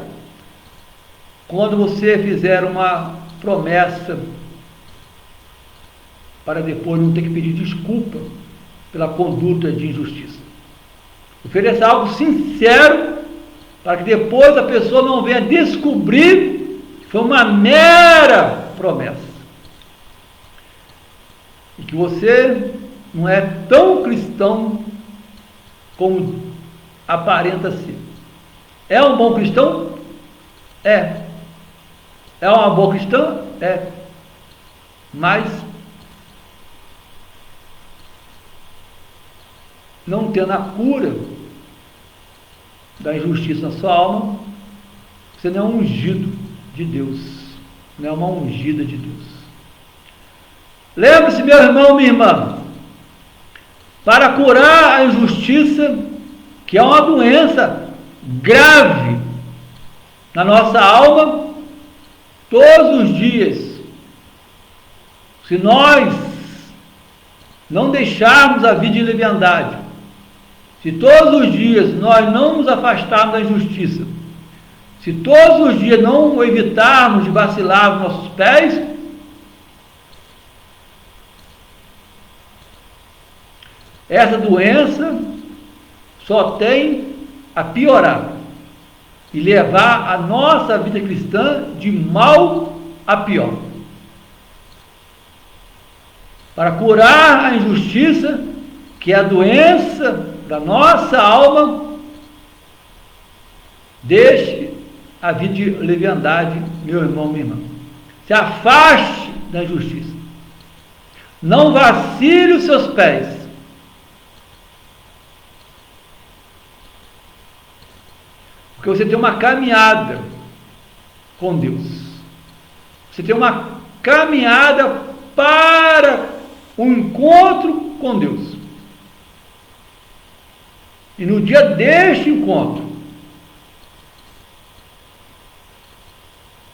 quando você fizer uma promessa, para depois não ter que pedir desculpa pela conduta de injustiça. Ofereça algo sincero, para que depois a pessoa não venha descobrir que foi uma mera promessa. E que você não é tão cristão como aparenta ser. É um bom cristão? É. É uma boa cristã? É. Mas não tendo a cura da injustiça na sua alma, você não é um ungido de Deus, não é uma ungida de Deus. Lembre-se, meu irmão, minha irmã, para curar a injustiça, que é uma doença grave na nossa alma, todos os dias, se nós não deixarmos a vida de leviandade, se todos os dias nós não nos afastarmos da injustiça, se todos os dias não evitarmos de vacilar os nossos pés, essa doença só tem a piorar e levar a nossa vida cristã de mal a pior. Para curar a injustiça, que é a doença da nossa alma, deixe a vida de leviandade, meu irmão, minha irmã. Se afaste da injustiça. Não vacile os seus pés. Porque você tem uma caminhada com Deus. Você tem uma caminhada para o encontro com Deus. E no dia deste encontro,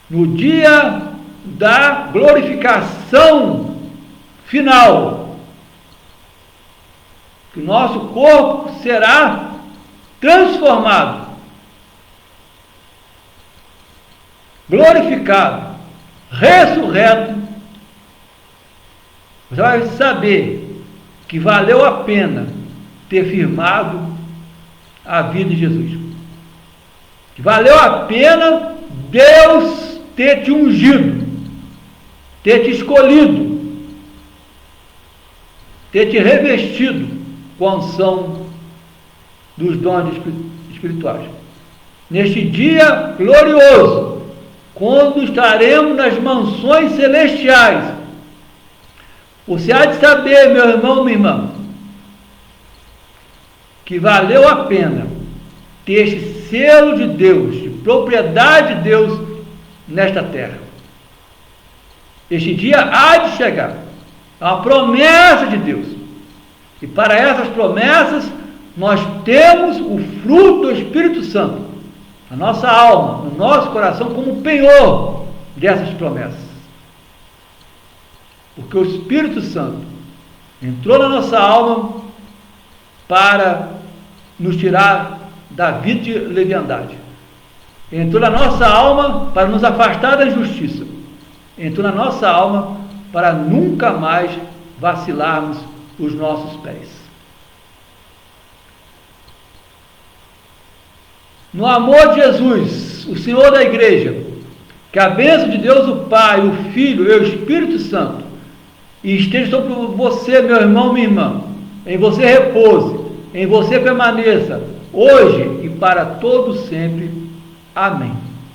no dia da glorificação final, que o nosso corpo será transformado, glorificado, ressurreto, você vai saber que valeu a pena ter firmado a vida de Jesus. Que valeu a pena Deus ter te ungido, ter te escolhido, ter te revestido com a unção dos dons espirituais. Neste dia glorioso, quando estaremos nas mansões celestiais, você há de saber, meu irmão, minha irmã, que valeu a pena ter este selo de Deus, de propriedade de Deus nesta terra. Este dia há de chegar. É uma promessa de Deus. E para essas promessas, nós temos o fruto do Espírito Santo, na nossa alma, no nosso coração, como penhor dessas promessas. Porque o Espírito Santo entrou na nossa alma para nos tirar da vida de leviandade. Entrou na nossa alma para nos afastar da injustiça. Entrou na nossa alma para nunca mais vacilarmos os nossos pés. No amor de Jesus, o Senhor da igreja, que a bênção de Deus, o Pai, o Filho e o Espírito Santo esteja sobre você, meu irmão, minha irmã. Em você repouse, em você permaneça, hoje e para todo sempre. Amém.